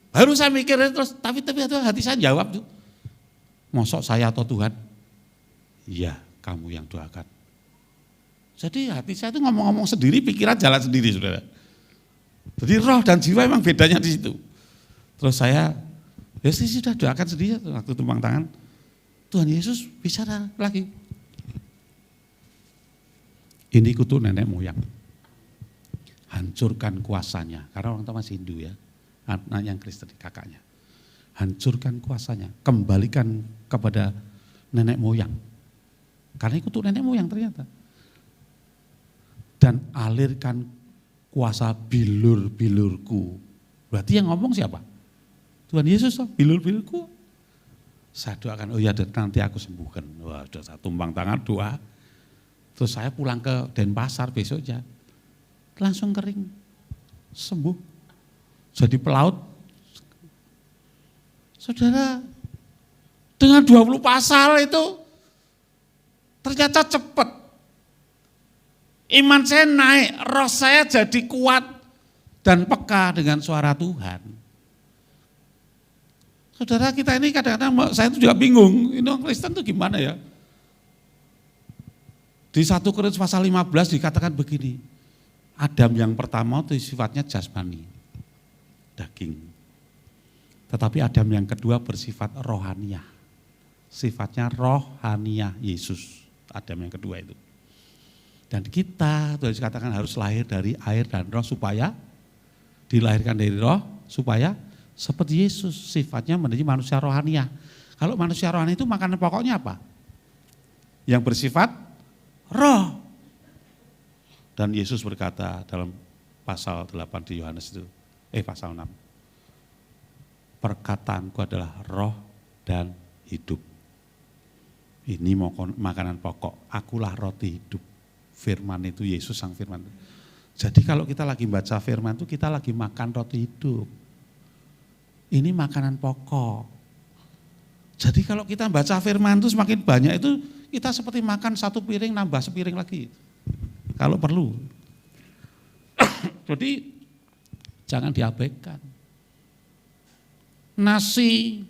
baru saya mikir terus, tapi hati saya jawab tuh. Mosok saya atau Tuhan? Iya, kamu yang doakan. Jadi hati saya itu ngomong-ngomong sendiri, pikiran jalan sendiri, saudara. Jadi roh dan jiwa memang bedanya di situ. Terus saya, ya sudah doakan sendiri waktu tumpang tangan. Tuhan Yesus bicara lagi. Ini kutuk nenek moyang. Hancurkan kuasanya, karena orang tua masih Hindu ya. Anak yang Kristen, kakaknya. Hancurkan kuasanya, kembalikan kepada nenek moyang. Karena itu nenek moyang ternyata. Dan alirkan kuasa bilur-bilurku. Berarti yang ngomong siapa? Tuhan Yesus, bilur-bilurku. Saya doakan, oh ya nanti aku sembuhkan. Wah, sudah saya tumpang tangan doa. Terus saya pulang ke Denpasar besoknya. Langsung kering, sembuh. Jadi pelaut, saudara, dengan 20 pasal itu ternyata cepat. Iman saya naik, roh saya jadi kuat dan peka dengan suara Tuhan. Saudara kita ini kadang-kadang, saya itu juga bingung, ini orang Kristen itu gimana ya. Di 1 Korintus pasal 15 dikatakan begini, Adam yang pertama itu sifatnya jasmani, daging. Tetapi Adam yang kedua bersifat rohaniah. Sifatnya rohaniah Yesus. Adam yang kedua itu. Dan kita Tuhan katakan harus lahir dari air dan roh supaya dilahirkan dari roh supaya seperti Yesus sifatnya menjadi manusia rohaniah. Kalau manusia rohani itu makanan pokoknya apa? Yang bersifat roh. Dan Yesus berkata dalam pasal 8 di Yohanes itu, pasal 6. Perkataanku adalah roh dan hidup. Ini makanan pokok, akulah roti hidup. Firman itu Yesus sang firman. Jadi kalau kita lagi baca firman itu kita lagi makan roti hidup. Ini makanan pokok. Jadi kalau kita baca firman itu semakin banyak itu kita seperti makan 1 piring nambah sepiring lagi. Kalau perlu. Jadi jangan diabaikan. Nasi,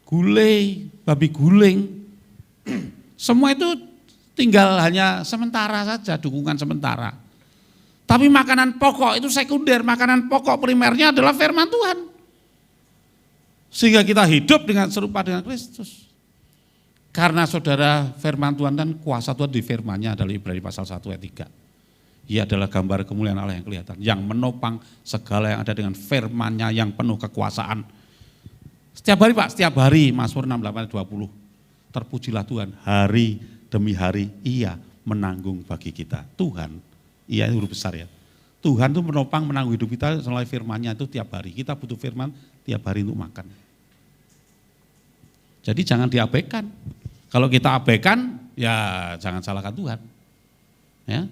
gulai, babi guling, semua itu tinggal hanya sementara saja, dukungan sementara. Tapi makanan pokok itu sekunder, makanan pokok primernya adalah firman Tuhan. Sehingga kita hidup dengan serupa dengan Kristus. Karena saudara firman Tuhan kan kuasa Tuhan di firman-Nya adalah Ibrani pasal 1 ayat 3. Ia adalah gambar kemuliaan Allah yang kelihatan, yang menopang segala yang ada dengan firman-Nya yang penuh kekuasaan. Setiap hari Pak, setiap hari, Mazmur 68 ayat 20. Terpujilah Tuhan, hari demi hari Ia menanggung bagi kita. Tuhan, Ia itu huruf besar ya. Tuhan itu menopang menanggung hidup kita melalui firman-Nya itu tiap hari. Kita butuh firman tiap hari untuk makan. Jadi jangan diabaikan. Kalau kita abaikan, ya jangan salahkan Tuhan. Ya,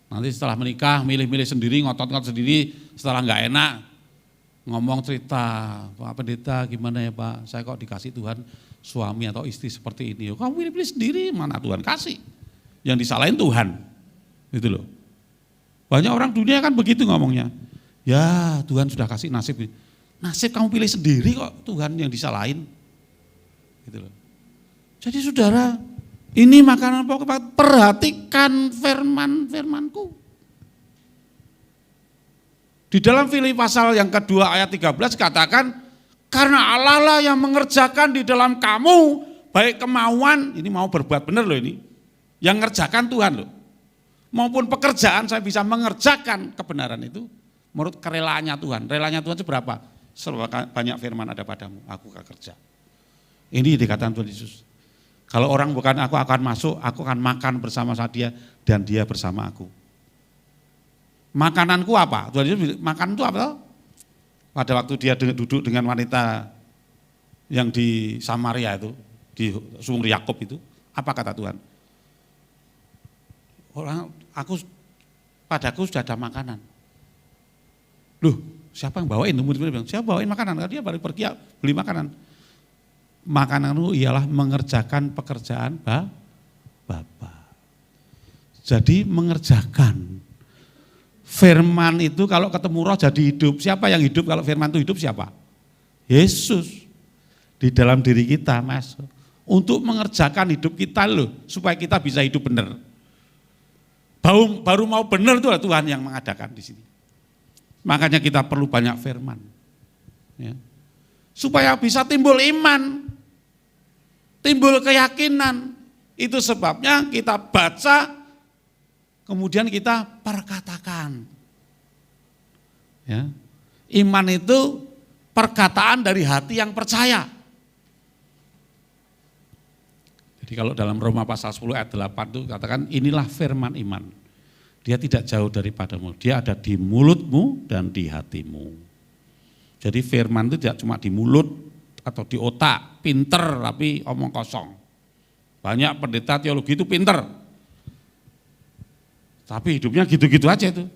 nanti setelah menikah, milih-milih sendiri, ngotot-ngotot sendiri, setelah nggak enak, ngomong cerita, Pak Pendeta gimana ya Pak, saya kok dikasih Tuhan suami atau istri seperti ini. Kamu pilih-pilih sendiri, mana Tuhan kasih. Yang disalahin Tuhan, gitu loh. Banyak orang dunia kan begitu ngomongnya. Ya Tuhan sudah kasih nasib. Nasib kamu pilih sendiri kok, Tuhan yang disalahin. Gitu loh. Jadi saudara, ini makanan pokok, perhatikan firman-firmanku. Di dalam Filipi pasal yang kedua ayat 13 katakan, karena Allah lah yang mengerjakan di dalam kamu, baik kemauan, ini mau berbuat benar loh ini, yang ngerjakan Tuhan loh. Maupun pekerjaan saya bisa mengerjakan kebenaran itu menurut kerelaannya Tuhan. Relanya Tuhan seberapa? Banyak firman ada padamu, aku akan kerja. Ini dikatakan Tuhan Yesus. Kalau orang bukan aku akan masuk, aku akan makan bersama dia dan dia bersama aku. Makananku apa? Tuhan Yesus makan itu apa? Pada waktu dia duduk dengan wanita yang di Samaria itu, di Sumur Yakub itu, apa kata Tuhan? Padaku sudah ada makanan. Loh, siapa yang bawain? Murid-murid bilang, siapa bawain makanan? Karena dia baru pergi beli makanan. Makananmu ialah mengerjakan pekerjaan Bapa. Jadi mengerjakan. Firman itu kalau ketemu roh jadi hidup. Siapa yang hidup kalau firman itu hidup siapa? Yesus. Di dalam diri kita masuk. Untuk mengerjakan hidup kita loh, supaya kita bisa hidup benar. Baru mau benar itu Tuhan yang mengadakan di sini. Makanya kita perlu banyak firman. Ya. Supaya bisa timbul iman, timbul keyakinan. Itu sebabnya kita baca, kemudian kita perkatakan. Ya. Iman itu perkataan dari hati yang percaya. Jadi kalau dalam Roma pasal 10 ayat 8 itu katakan inilah firman iman. Dia tidak jauh daripadamu, dia ada di mulutmu dan di hatimu. Jadi firman itu tidak cuma di mulut atau di otak, pinter tapi omong kosong. Banyak pendeta teologi itu pinter, tapi hidupnya gitu-gitu aja itu.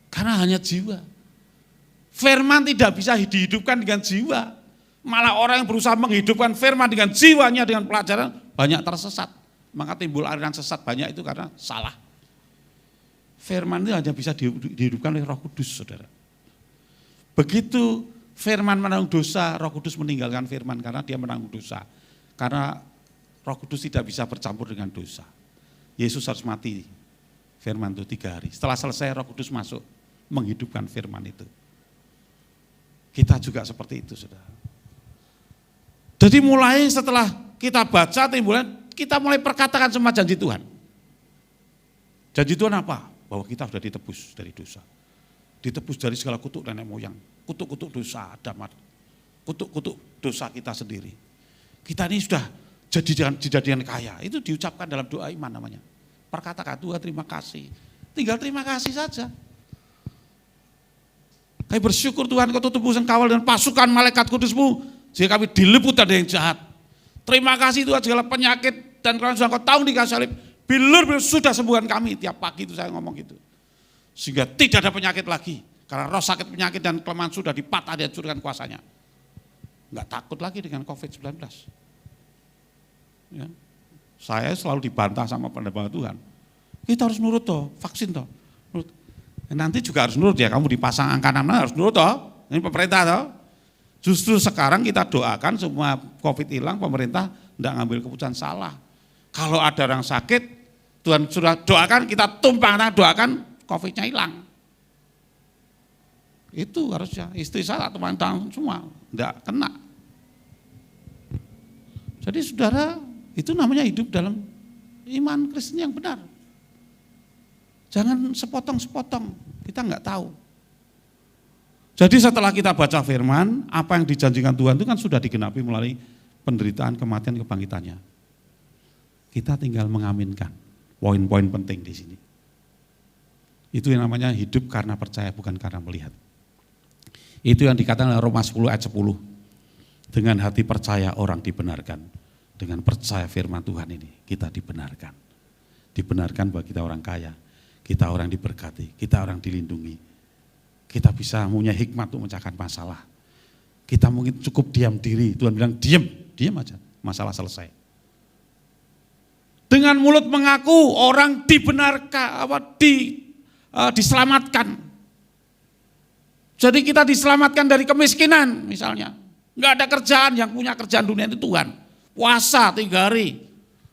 Karena hanya jiwa. Firman tidak bisa dihidupkan dengan jiwa. Malah orang yang berusaha menghidupkan firman dengan jiwanya, dengan pelajaran, banyak tersesat. Maka timbul aliran sesat banyak itu karena salah. Firman itu hanya bisa dihidupkan oleh Roh Kudus, saudara. Begitu firman menanggung dosa, Roh Kudus meninggalkan firman karena dia menanggung dosa. Karena Roh Kudus tidak bisa bercampur dengan dosa. Yesus harus mati, firman itu 3 hari. Setelah selesai Roh Kudus masuk, menghidupkan firman itu. Kita juga seperti itu, saudara. Jadi mulai setelah kita baca timbulan, kita mulai perkatakan semua janji Tuhan. Janji Tuhan apa? Bahwa kita sudah ditebus dari dosa. Ditebus dari segala kutuk nenek moyang. Kutuk-kutuk dosa Adam. Kutuk-kutuk dosa kita sendiri. Kita ini sudah dijadikan kaya. Itu diucapkan dalam doa iman namanya. Perkatakan Tuhan terima kasih. Tinggal terima kasih saja. Kami bersyukur Tuhan kau tebus kawal dan pasukan malaikat kudusmu. Jika kami diliput dari yang jahat. Terima kasih Tuhan segala penyakit dan karena sudah kau tahu di kayu salib. Bilur sudah sembuhkan kami. Tiap pagi itu saya ngomong gitu. Sehingga tidak ada penyakit lagi. Karena roh sakit penyakit dan kelemahan sudah dipatah dihancurkan kuasanya. Enggak takut lagi dengan COVID-19. Ya. Saya selalu dibantah sama pendeta Tuhan. Kita harus nurut toh, vaksin toh. Nurut. Nanti juga harus nurut ya, kamu dipasang angka 6 harus nurut toh. Ini pemerintah toh. Justru sekarang kita doakan semua COVID hilang, pemerintah tidak ngambil keputusan salah. Kalau ada orang sakit, Tuhan sudah doakan, kita tumpang doakan COVID-nya hilang. Itu harusnya istri saya teman-teman semua enggak kena. Jadi saudara, itu namanya hidup dalam iman Kristen yang benar. Jangan sepotong-sepotong, kita enggak tahu. Jadi setelah kita baca firman, apa yang dijanjikan Tuhan itu kan sudah digenapi melalui penderitaan, kematian, kebangkitannya. Kita tinggal mengaminkan poin-poin penting di sini. Itu yang namanya hidup karena percaya, bukan karena melihat. Itu yang dikatakan oleh Roma 10 ayat 10. Dengan hati percaya orang dibenarkan. Dengan percaya firman Tuhan ini kita dibenarkan. Dibenarkan bahwa kita orang kaya, kita orang diberkati, kita orang dilindungi. Kita bisa punya hikmat untuk memecahkan masalah. Kita mungkin cukup diam diri, Tuhan bilang diam aja, masalah selesai. Dengan mulut mengaku orang dibenarkan, diselamatkan. Jadi kita diselamatkan dari kemiskinan misalnya. Enggak ada kerjaan, yang punya kerjaan dunia itu Tuhan. Puasa 3 hari,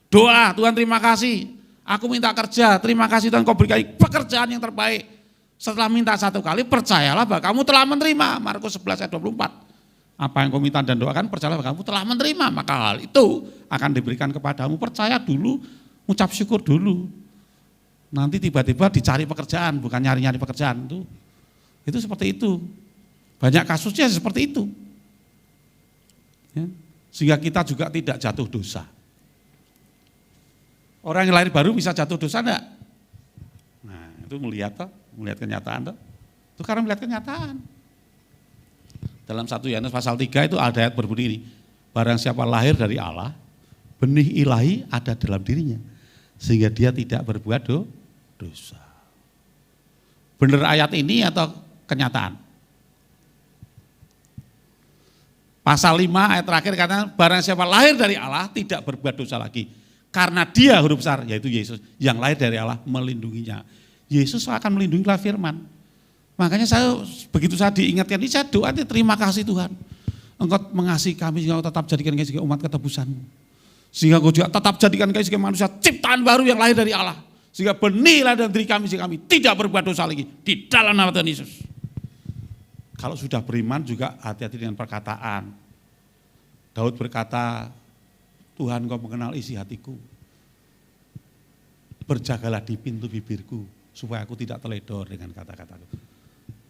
doa, Tuhan terima kasih. Aku minta kerja, terima kasih Tuhan kau berikan pekerjaan yang terbaik. Setelah minta 1 kali, percayalah bahwa kamu telah menerima. Markus 11 ayat 24. Apa yang kau minta dan doakan, percayalah bahwa kamu telah menerima. Maka hal itu akan diberikan kepadamu. Percaya dulu, ucap syukur dulu. Nanti tiba-tiba dicari pekerjaan, bukan nyari-nyari pekerjaan. Itu seperti itu. Banyak kasusnya seperti itu. Ya. Sehingga kita juga tidak jatuh dosa. Orang yang lahir baru bisa jatuh dosa enggak? Nah, itu melihat kenyataan toh. Itu karena melihat kenyataan. Dalam 1 Yohanes pasal 3 itu ada ayat berbunyi ini. Barang siapa lahir dari Allah, benih ilahi ada dalam dirinya. Sehingga dia tidak berbuat dosa. Benar ayat ini atau kenyataan? Pasal 5 ayat terakhir katanya barang siapa lahir dari Allah tidak berbuat dosa lagi. Karena dia huruf besar yaitu Yesus yang lahir dari Allah melindunginya. Yesus akan melindungi lah firman. Makanya begitu saya diingatkan ini saya doa terima kasih Tuhan. Engkau mengasihi kami sehingga engkau tetap jadikan kami sebagai umat ketebusan-Mu. Sehingga engkau juga tetap jadikan kami sebagai manusia ciptaan baru yang lahir dari Allah. Sehingga benihlah dalam diri kami sehingga kami tidak berbuat dosa lagi di dalam nama Tuhan Yesus. Kalau sudah beriman juga hati-hati dengan perkataan. Daud berkata, Tuhan kau mengenal isi hatiku. Berjagalah di pintu bibirku supaya aku tidak teledor dengan kata-kataku.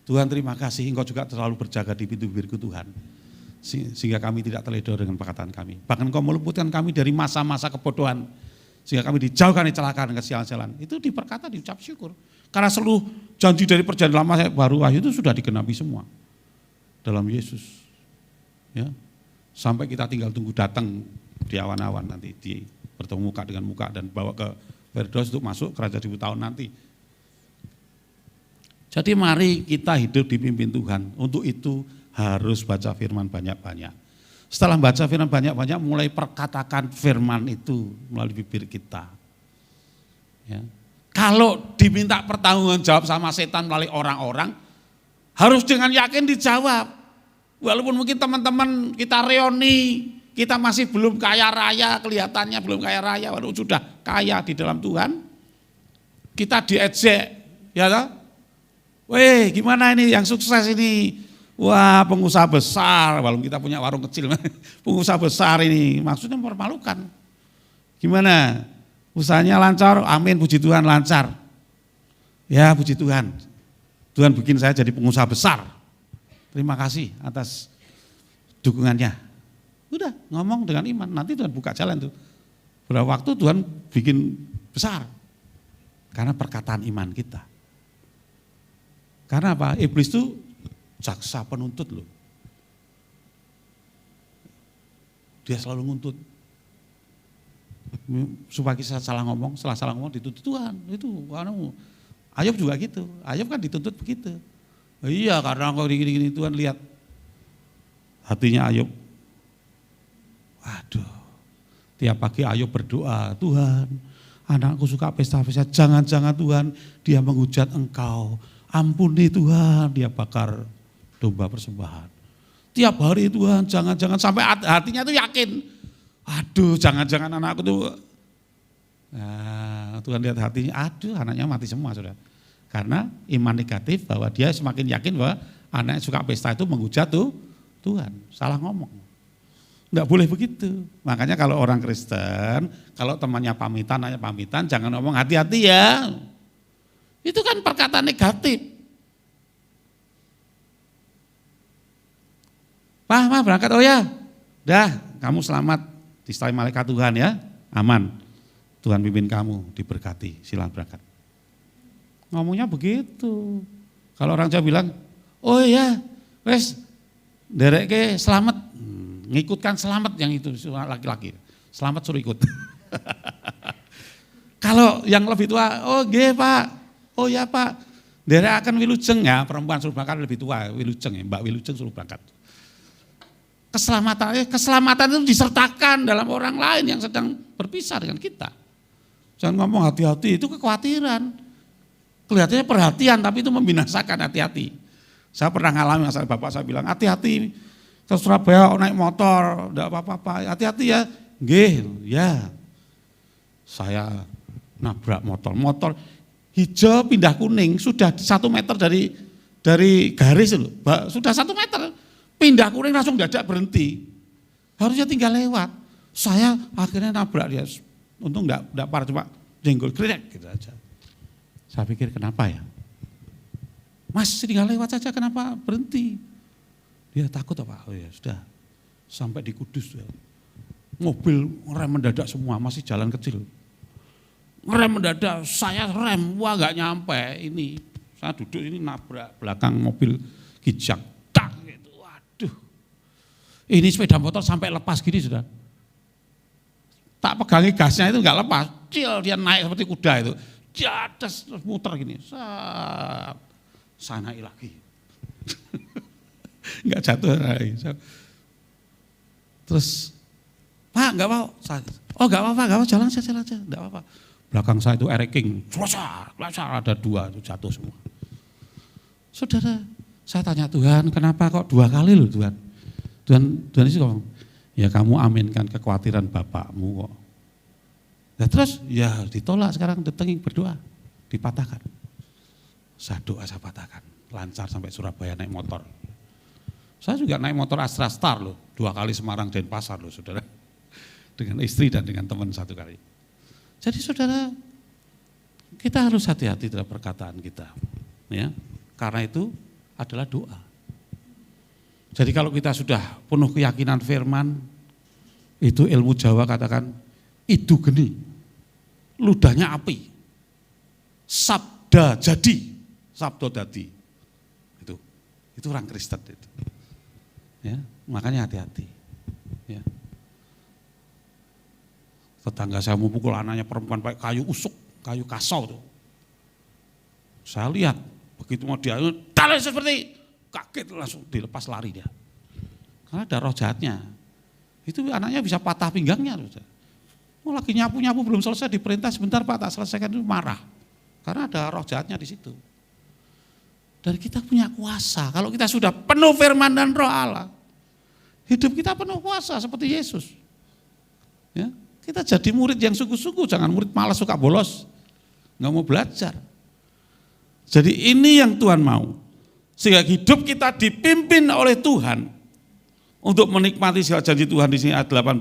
Tuhan terima kasih engkau juga selalu berjaga di pintu bibirku Tuhan. Sehingga kami tidak teledor dengan perkataan kami. Bahkan engkau meluputkan kami dari masa-masa kebodohan. Sehingga kami dijauhkan dari celaka dan kesialan-kesialan. Itu diperkata, diucap syukur. Karena seluruh janji dari perjanjian lama baru wahyu itu sudah digenapi semua. Dalam Yesus. Ya. Sampai kita tinggal tunggu datang di awan-awan nanti. Bertemu muka dengan muka dan bawa ke Firdaus untuk masuk kerajaan 1000 tahun nanti. Jadi mari kita hidup dipimpin Tuhan. Untuk itu harus baca firman banyak-banyak. Setelah baca firman banyak-banyak, mulai perkatakan firman itu melalui bibir kita. Ya. Kalau diminta pertanggungan jawab sama setan melalui orang-orang, harus dengan yakin dijawab. Walaupun mungkin teman-teman kita reuni, kita masih belum kaya raya, kelihatannya belum kaya raya, walaupun sudah kaya di dalam Tuhan, kita diejek, ya toh? Weh, gimana ini yang sukses ini? Wah, pengusaha besar, walaupun kita punya warung kecil, pengusaha besar ini, maksudnya mempermalukan. Gimana? Usahanya lancar, amin, puji Tuhan lancar. Ya, puji Tuhan. Tuhan bikin saya jadi pengusaha besar. Terima kasih atas dukungannya. Udah ngomong dengan iman, nanti Tuhan buka jalan tuh. Berapa waktu Tuhan bikin besar. Karena perkataan iman kita. Karena apa? Iblis itu jaksa penuntut loh. Dia selalu nguntut. Supaya kita salah ngomong, salah ngomong dituntut Tuhan. Itu Ayub juga gitu. Ayub kan dituntut begitu. Iya, karena engkau gini-gini Tuhan lihat hatinya Ayub. Waduh. Tiap pagi Ayub berdoa, Tuhan, anakku suka pesta-pesta, jangan-jangan Tuhan dia menghujat Engkau. Ampuni Tuhan, dia bakar domba persembahan. Tiap hari Tuhan, jangan-jangan sampai hatinya tuh yakin. Aduh, jangan-jangan anakku tuh. Nah, Tuhan lihat hatinya, aduh anaknya mati semua sudah. Karena iman negatif bahwa dia semakin yakin bahwa anak yang suka pesta itu menghujat Tuhan, salah ngomong. Enggak boleh begitu. Makanya kalau orang Kristen, kalau temannya pamitan, anaknya pamitan, jangan ngomong hati-hati ya. Itu kan perkataan negatif. Pak, berangkat, oh ya. Dah, kamu selamat disertai malaikat Tuhan ya, aman. Tuhan pimpin kamu, diberkati, silakan berangkat. Ngomongnya begitu. Kalau orang Jawa bilang, oh ya, wes, derek ke selamat, ngikutkan selamat yang itu laki-laki, selamat suruh ikut. Kalau yang lebih tua, oh nggih Pak, oh ya Pak, derek akan wilujeng ya, perempuan suruh berangkat lebih tua, wilujeng ya, Mbak wilujeng suruh berangkat. Keselamatan itu disertakan dalam orang lain yang sedang berpisah dengan kita. Jangan ngomong hati-hati, itu kekhawatiran. Kelihatannya perhatian, tapi itu membinasakan, hati-hati. Saya pernah ngalami, masalah bapak saya bilang, hati-hati ke Surabaya naik motor, enggak apa-apa, hati-hati ya. Nggih, ya. Saya nabrak motor hijau pindah kuning, sudah 1 meter dari garis loh, sudah 1 meter, pindah kuning langsung dadak berhenti. Harusnya tinggal lewat. Saya akhirnya nabrak dia. Untung enggak parah, cuma jenggol krek gitu aja. Saya pikir kenapa ya? Mas tinggal lewat saja kenapa berhenti? Dia takut apa? Oh ya sudah, sampai di Kudus ya. Mobil rem mendadak semua, masih jalan kecil. Rem mendadak, saya rem, wah gak nyampe ini. Saya duduk ini nabrak belakang mobil kijang. Tak gitu, waduh. Ini sepeda motor sampai lepas gini sudah. Tak pegangi gasnya itu enggak lepas, dia naik seperti kuda itu, jadas terus muter gini, saya naik lagi, enggak jatuh lagi. Terus, Pak enggak mau, oh enggak apa-apa, jalan aja, enggak apa-apa. Belakang saya itu ereking, ada 2 itu jatuh semua. Saudara, saya tanya Tuhan, kenapa kok 2 kali loh Tuhan? Tuhan itu ngomong, ya kamu aminkan kekhawatiran bapakmu kok. Nah terus ya ditolak sekarang, ditenging berdoa, dipatahkan. Saya doa saya patahkan, lancar sampai Surabaya naik motor. Saya juga naik motor Astra Star loh, 2 kali Semarang Denpasar loh saudara. Dengan istri dan dengan teman 1 kali. Jadi saudara, kita harus hati-hati dalam perkataan kita. Ya, karena itu adalah doa. Jadi kalau kita sudah penuh keyakinan firman, itu ilmu Jawa katakan, idu geni, ludahnya api, sabda jadi, sabdo dadi. Itu orang Kristen itu. Ya, makanya hati-hati. Ya. Tetangga saya mau pukul anaknya perempuan pakai kayu usuk, kayu kasau tuh. Saya lihat, begitu mau dia, dalih seperti kaget langsung dilepas lari dia. Karena ada roh jahatnya. Itu anaknya bisa patah pinggangnya. Oh, lagi nyapu-nyapu belum selesai diperintah sebentar Pak, tak selesaikan itu marah. Karena ada roh jahatnya di situ. Dan kita punya kuasa. Kalau kita sudah penuh firman dan roh Allah, hidup kita penuh kuasa seperti Yesus. Ya, kita jadi murid yang sungguh-sungguh, jangan murid malas suka bolos, nggak mau belajar. Jadi ini yang Tuhan mau. Sehingga hidup kita dipimpin oleh Tuhan untuk menikmati segala janji Tuhan di sini ayat 18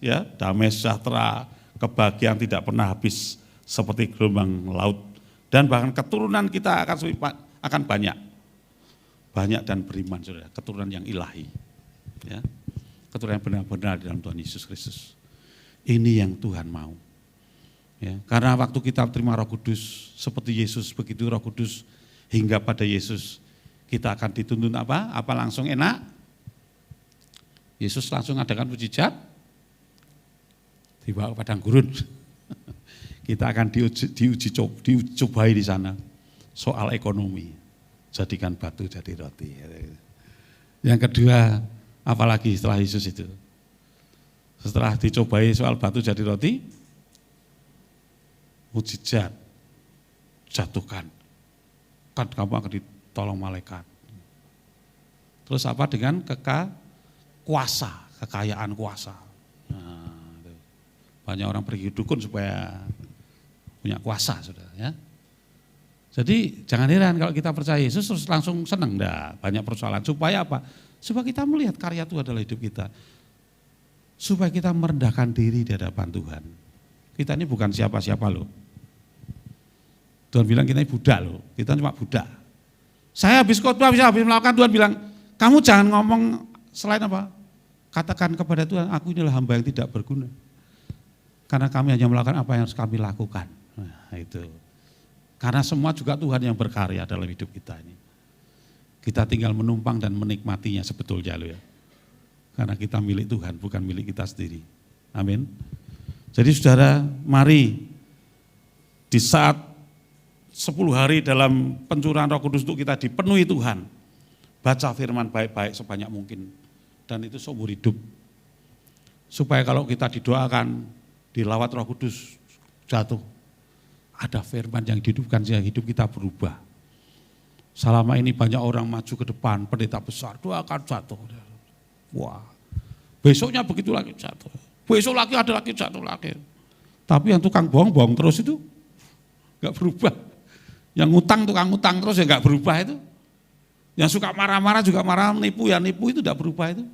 ya, damai sejahtera, kebahagiaan tidak pernah habis seperti gelombang laut, dan bahkan keturunan kita akan banyak dan beriman Saudara, keturunan yang ilahi. Ya. Keturunan yang benar-benar di dalam Tuhan Yesus Kristus. Ini yang Tuhan mau. Ya, karena waktu kita terima Roh Kudus seperti Yesus, begitu Roh Kudus hingga pada Yesus, kita akan dituntun apa? Apa langsung enak? Yesus langsung adakan mujizat, dibawa ke padang gurun. Kita akan dicobai di sana soal ekonomi, jadikan batu jadi roti. Yang kedua, apalagi setelah Yesus itu? Setelah dicobai soal batu jadi roti, mujizat, jatuhkan, kan kamu akan ditolong malaikat. Terus apa dengan kuasa, kekayaan kuasa. Nah, banyak orang pergi dukun supaya punya kuasa, saudara. Ya. Jadi jangan heran kalau kita percaya Yesus terus langsung senang. Nah, banyak persoalan. Supaya apa? Supaya kita melihat karya Tuhan dalam hidup kita. Supaya kita merendahkan diri di hadapan Tuhan. Kita ini bukan siapa-siapa loh. Tuhan bilang kita ini budak loh. Kita cuma budak. Saya habis khotbah, habis melakukan, Tuhan bilang, kamu jangan ngomong selain apa? Katakan kepada Tuhan, aku inilah hamba yang tidak berguna. Karena kami hanya melakukan apa yang harus kami lakukan. Nah, itu. Karena semua juga Tuhan yang berkarya dalam hidup kita ini. Kita tinggal menumpang dan menikmatinya sebetulnya loh ya. Karena kita milik Tuhan, bukan milik kita sendiri. Amin. Jadi saudara, mari di saat 10 hari dalam pencurahan Roh Kudus untuk kita dipenuhi Tuhan. Baca firman baik-baik sebanyak mungkin. Dan itu seumur hidup. Supaya kalau kita didoakan, dilawat Roh Kudus jatuh. Ada firman yang dihidupkan sehingga hidup kita berubah. Selama ini banyak orang maju ke depan, pendeta besar, doakan jatuh. Wah, besoknya begitu lagi jatuh. Besok lagi ada lagi jatuh lagi. Tapi yang tukang bohong-bohong terus itu enggak berubah. Yang ngutang, tukang ngutang terus ya enggak berubah itu. Yang suka marah-marah juga marah, nipu itu enggak berubah itu.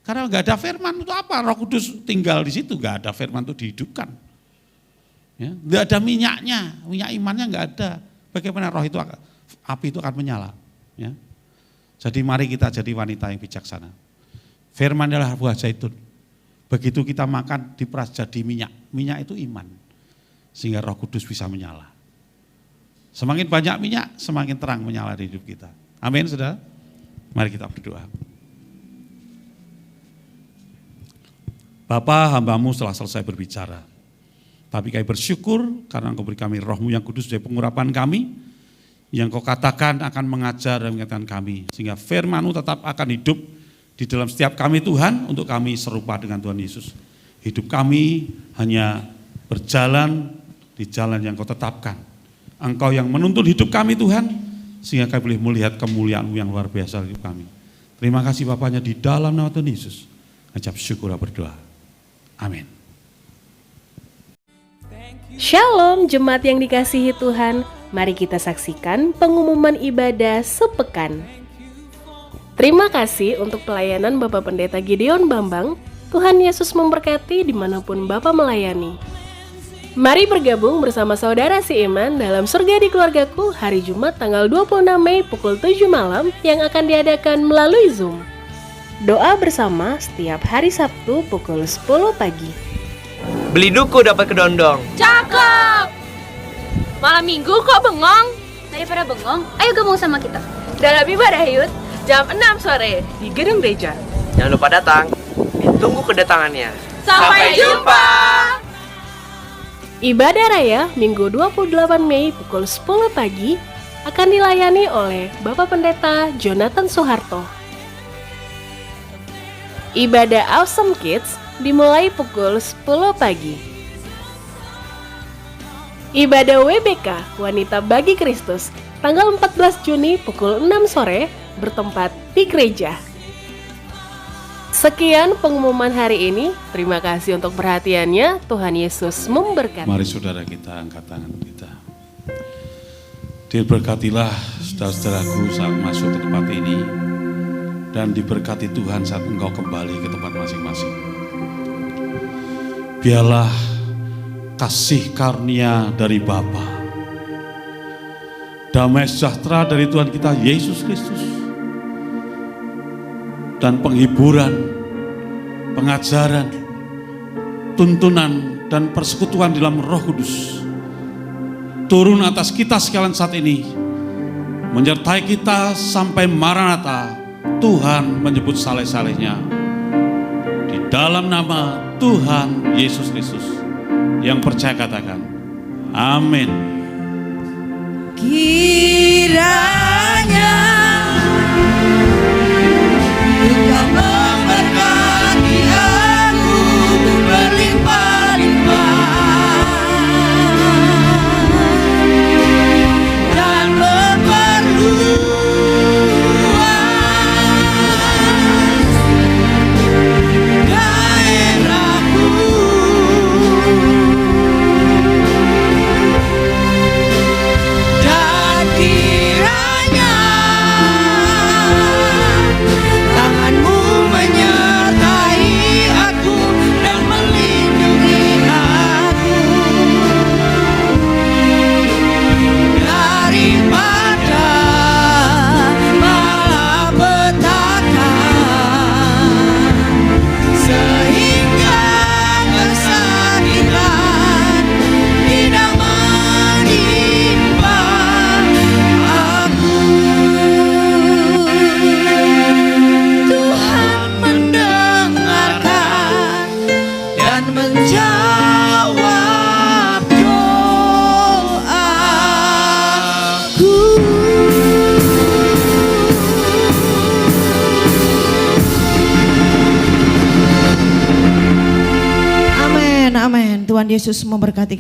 Karena enggak ada firman itu apa? Roh Kudus tinggal di situ, enggak ada firman itu dihidupkan. Ya, enggak ada minyaknya, minyak imannya enggak ada. Bagaimana roh itu, api itu akan menyala. Ya. Jadi mari kita jadi wanita yang bijaksana. Firman adalah buah zaitun. Begitu kita makan diperas jadi minyak. Minyak itu iman. Sehingga Roh Kudus bisa menyala. Semakin banyak minyak, semakin terang menyala di hidup kita. Amin, saudara. Mari kita berdoa. Bapa, hambamu telah selesai berbicara. Tapi kami bersyukur karena Engkau beri kami Roh-Mu yang kudus dari pengurapan kami. Yang Kau katakan akan mengajar dan mengingatkan kami. Sehingga firman-Mu tetap akan hidup di dalam setiap kami Tuhan, untuk kami serupa dengan Tuhan Yesus. Hidup kami hanya berjalan di jalan yang Kau tetapkan. Engkau yang menuntun hidup kami Tuhan, sehingga kami boleh melihat kemuliaan-Mu yang luar biasa di hidup kami. Terima kasih Bapaknya, di dalam nama Tuhan Yesus. Ucap syukur dan berdoa. Amin. Shalom jemaat yang dikasihi Tuhan. Mari kita saksikan pengumuman ibadah sepekan. Terima kasih untuk pelayanan Bapak Pendeta Gideon Bambang. Tuhan Yesus memberkati dimanapun Bapak melayani. Mari bergabung bersama saudara seiman dalam Surga di Keluargaku hari Jumat tanggal 26 Mei pukul 7 malam yang akan diadakan melalui Zoom. Doa bersama setiap hari Sabtu pukul 10 pagi. Beli duku dapat kedondong. Cakep! Malam minggu kok bengong? Daripada bengong, ayo gabung sama kita dalam ibadah Yud jam 6 sore di gedung gereja. Jangan lupa datang, ditunggu kedatangannya. Sampai jumpa! Ibadah Raya Minggu 28 Mei pukul 10 pagi akan dilayani oleh Bapak Pendeta Jonathan Soeharto. Ibadah Awesome Kids dimulai pukul 10 pagi. Ibadah WBK Wanita Bagi Kristus tanggal 14 Juni pukul 6 sore bertempat di gereja. Sekian pengumuman hari ini. Terima kasih untuk perhatiannya. Tuhan Yesus memberkati. Mari saudara kita angkat tangan kita. Diberkatilah saudara-saudaraku saat masuk ke tempat ini. Dan diberkati Tuhan saat engkau kembali ke tempat masing-masing. Biarlah kasih karunia dari Bapa, damai sejahtera dari Tuhan kita Yesus Kristus, dan penghiburan, pengajaran, tuntunan, dan persekutuan dalam Roh Kudus turun atas kita sekalian saat ini, menyertai kita sampai Maranatha. Tuhan menyebut saleh-salehnya di dalam nama Tuhan Yesus Kristus. Yang percaya katakan amin. Kiranya Engkau memberkati aku berlimpah-limpah dan memperluas daerahku. Dan amin. Tuhan Yesus memberkati.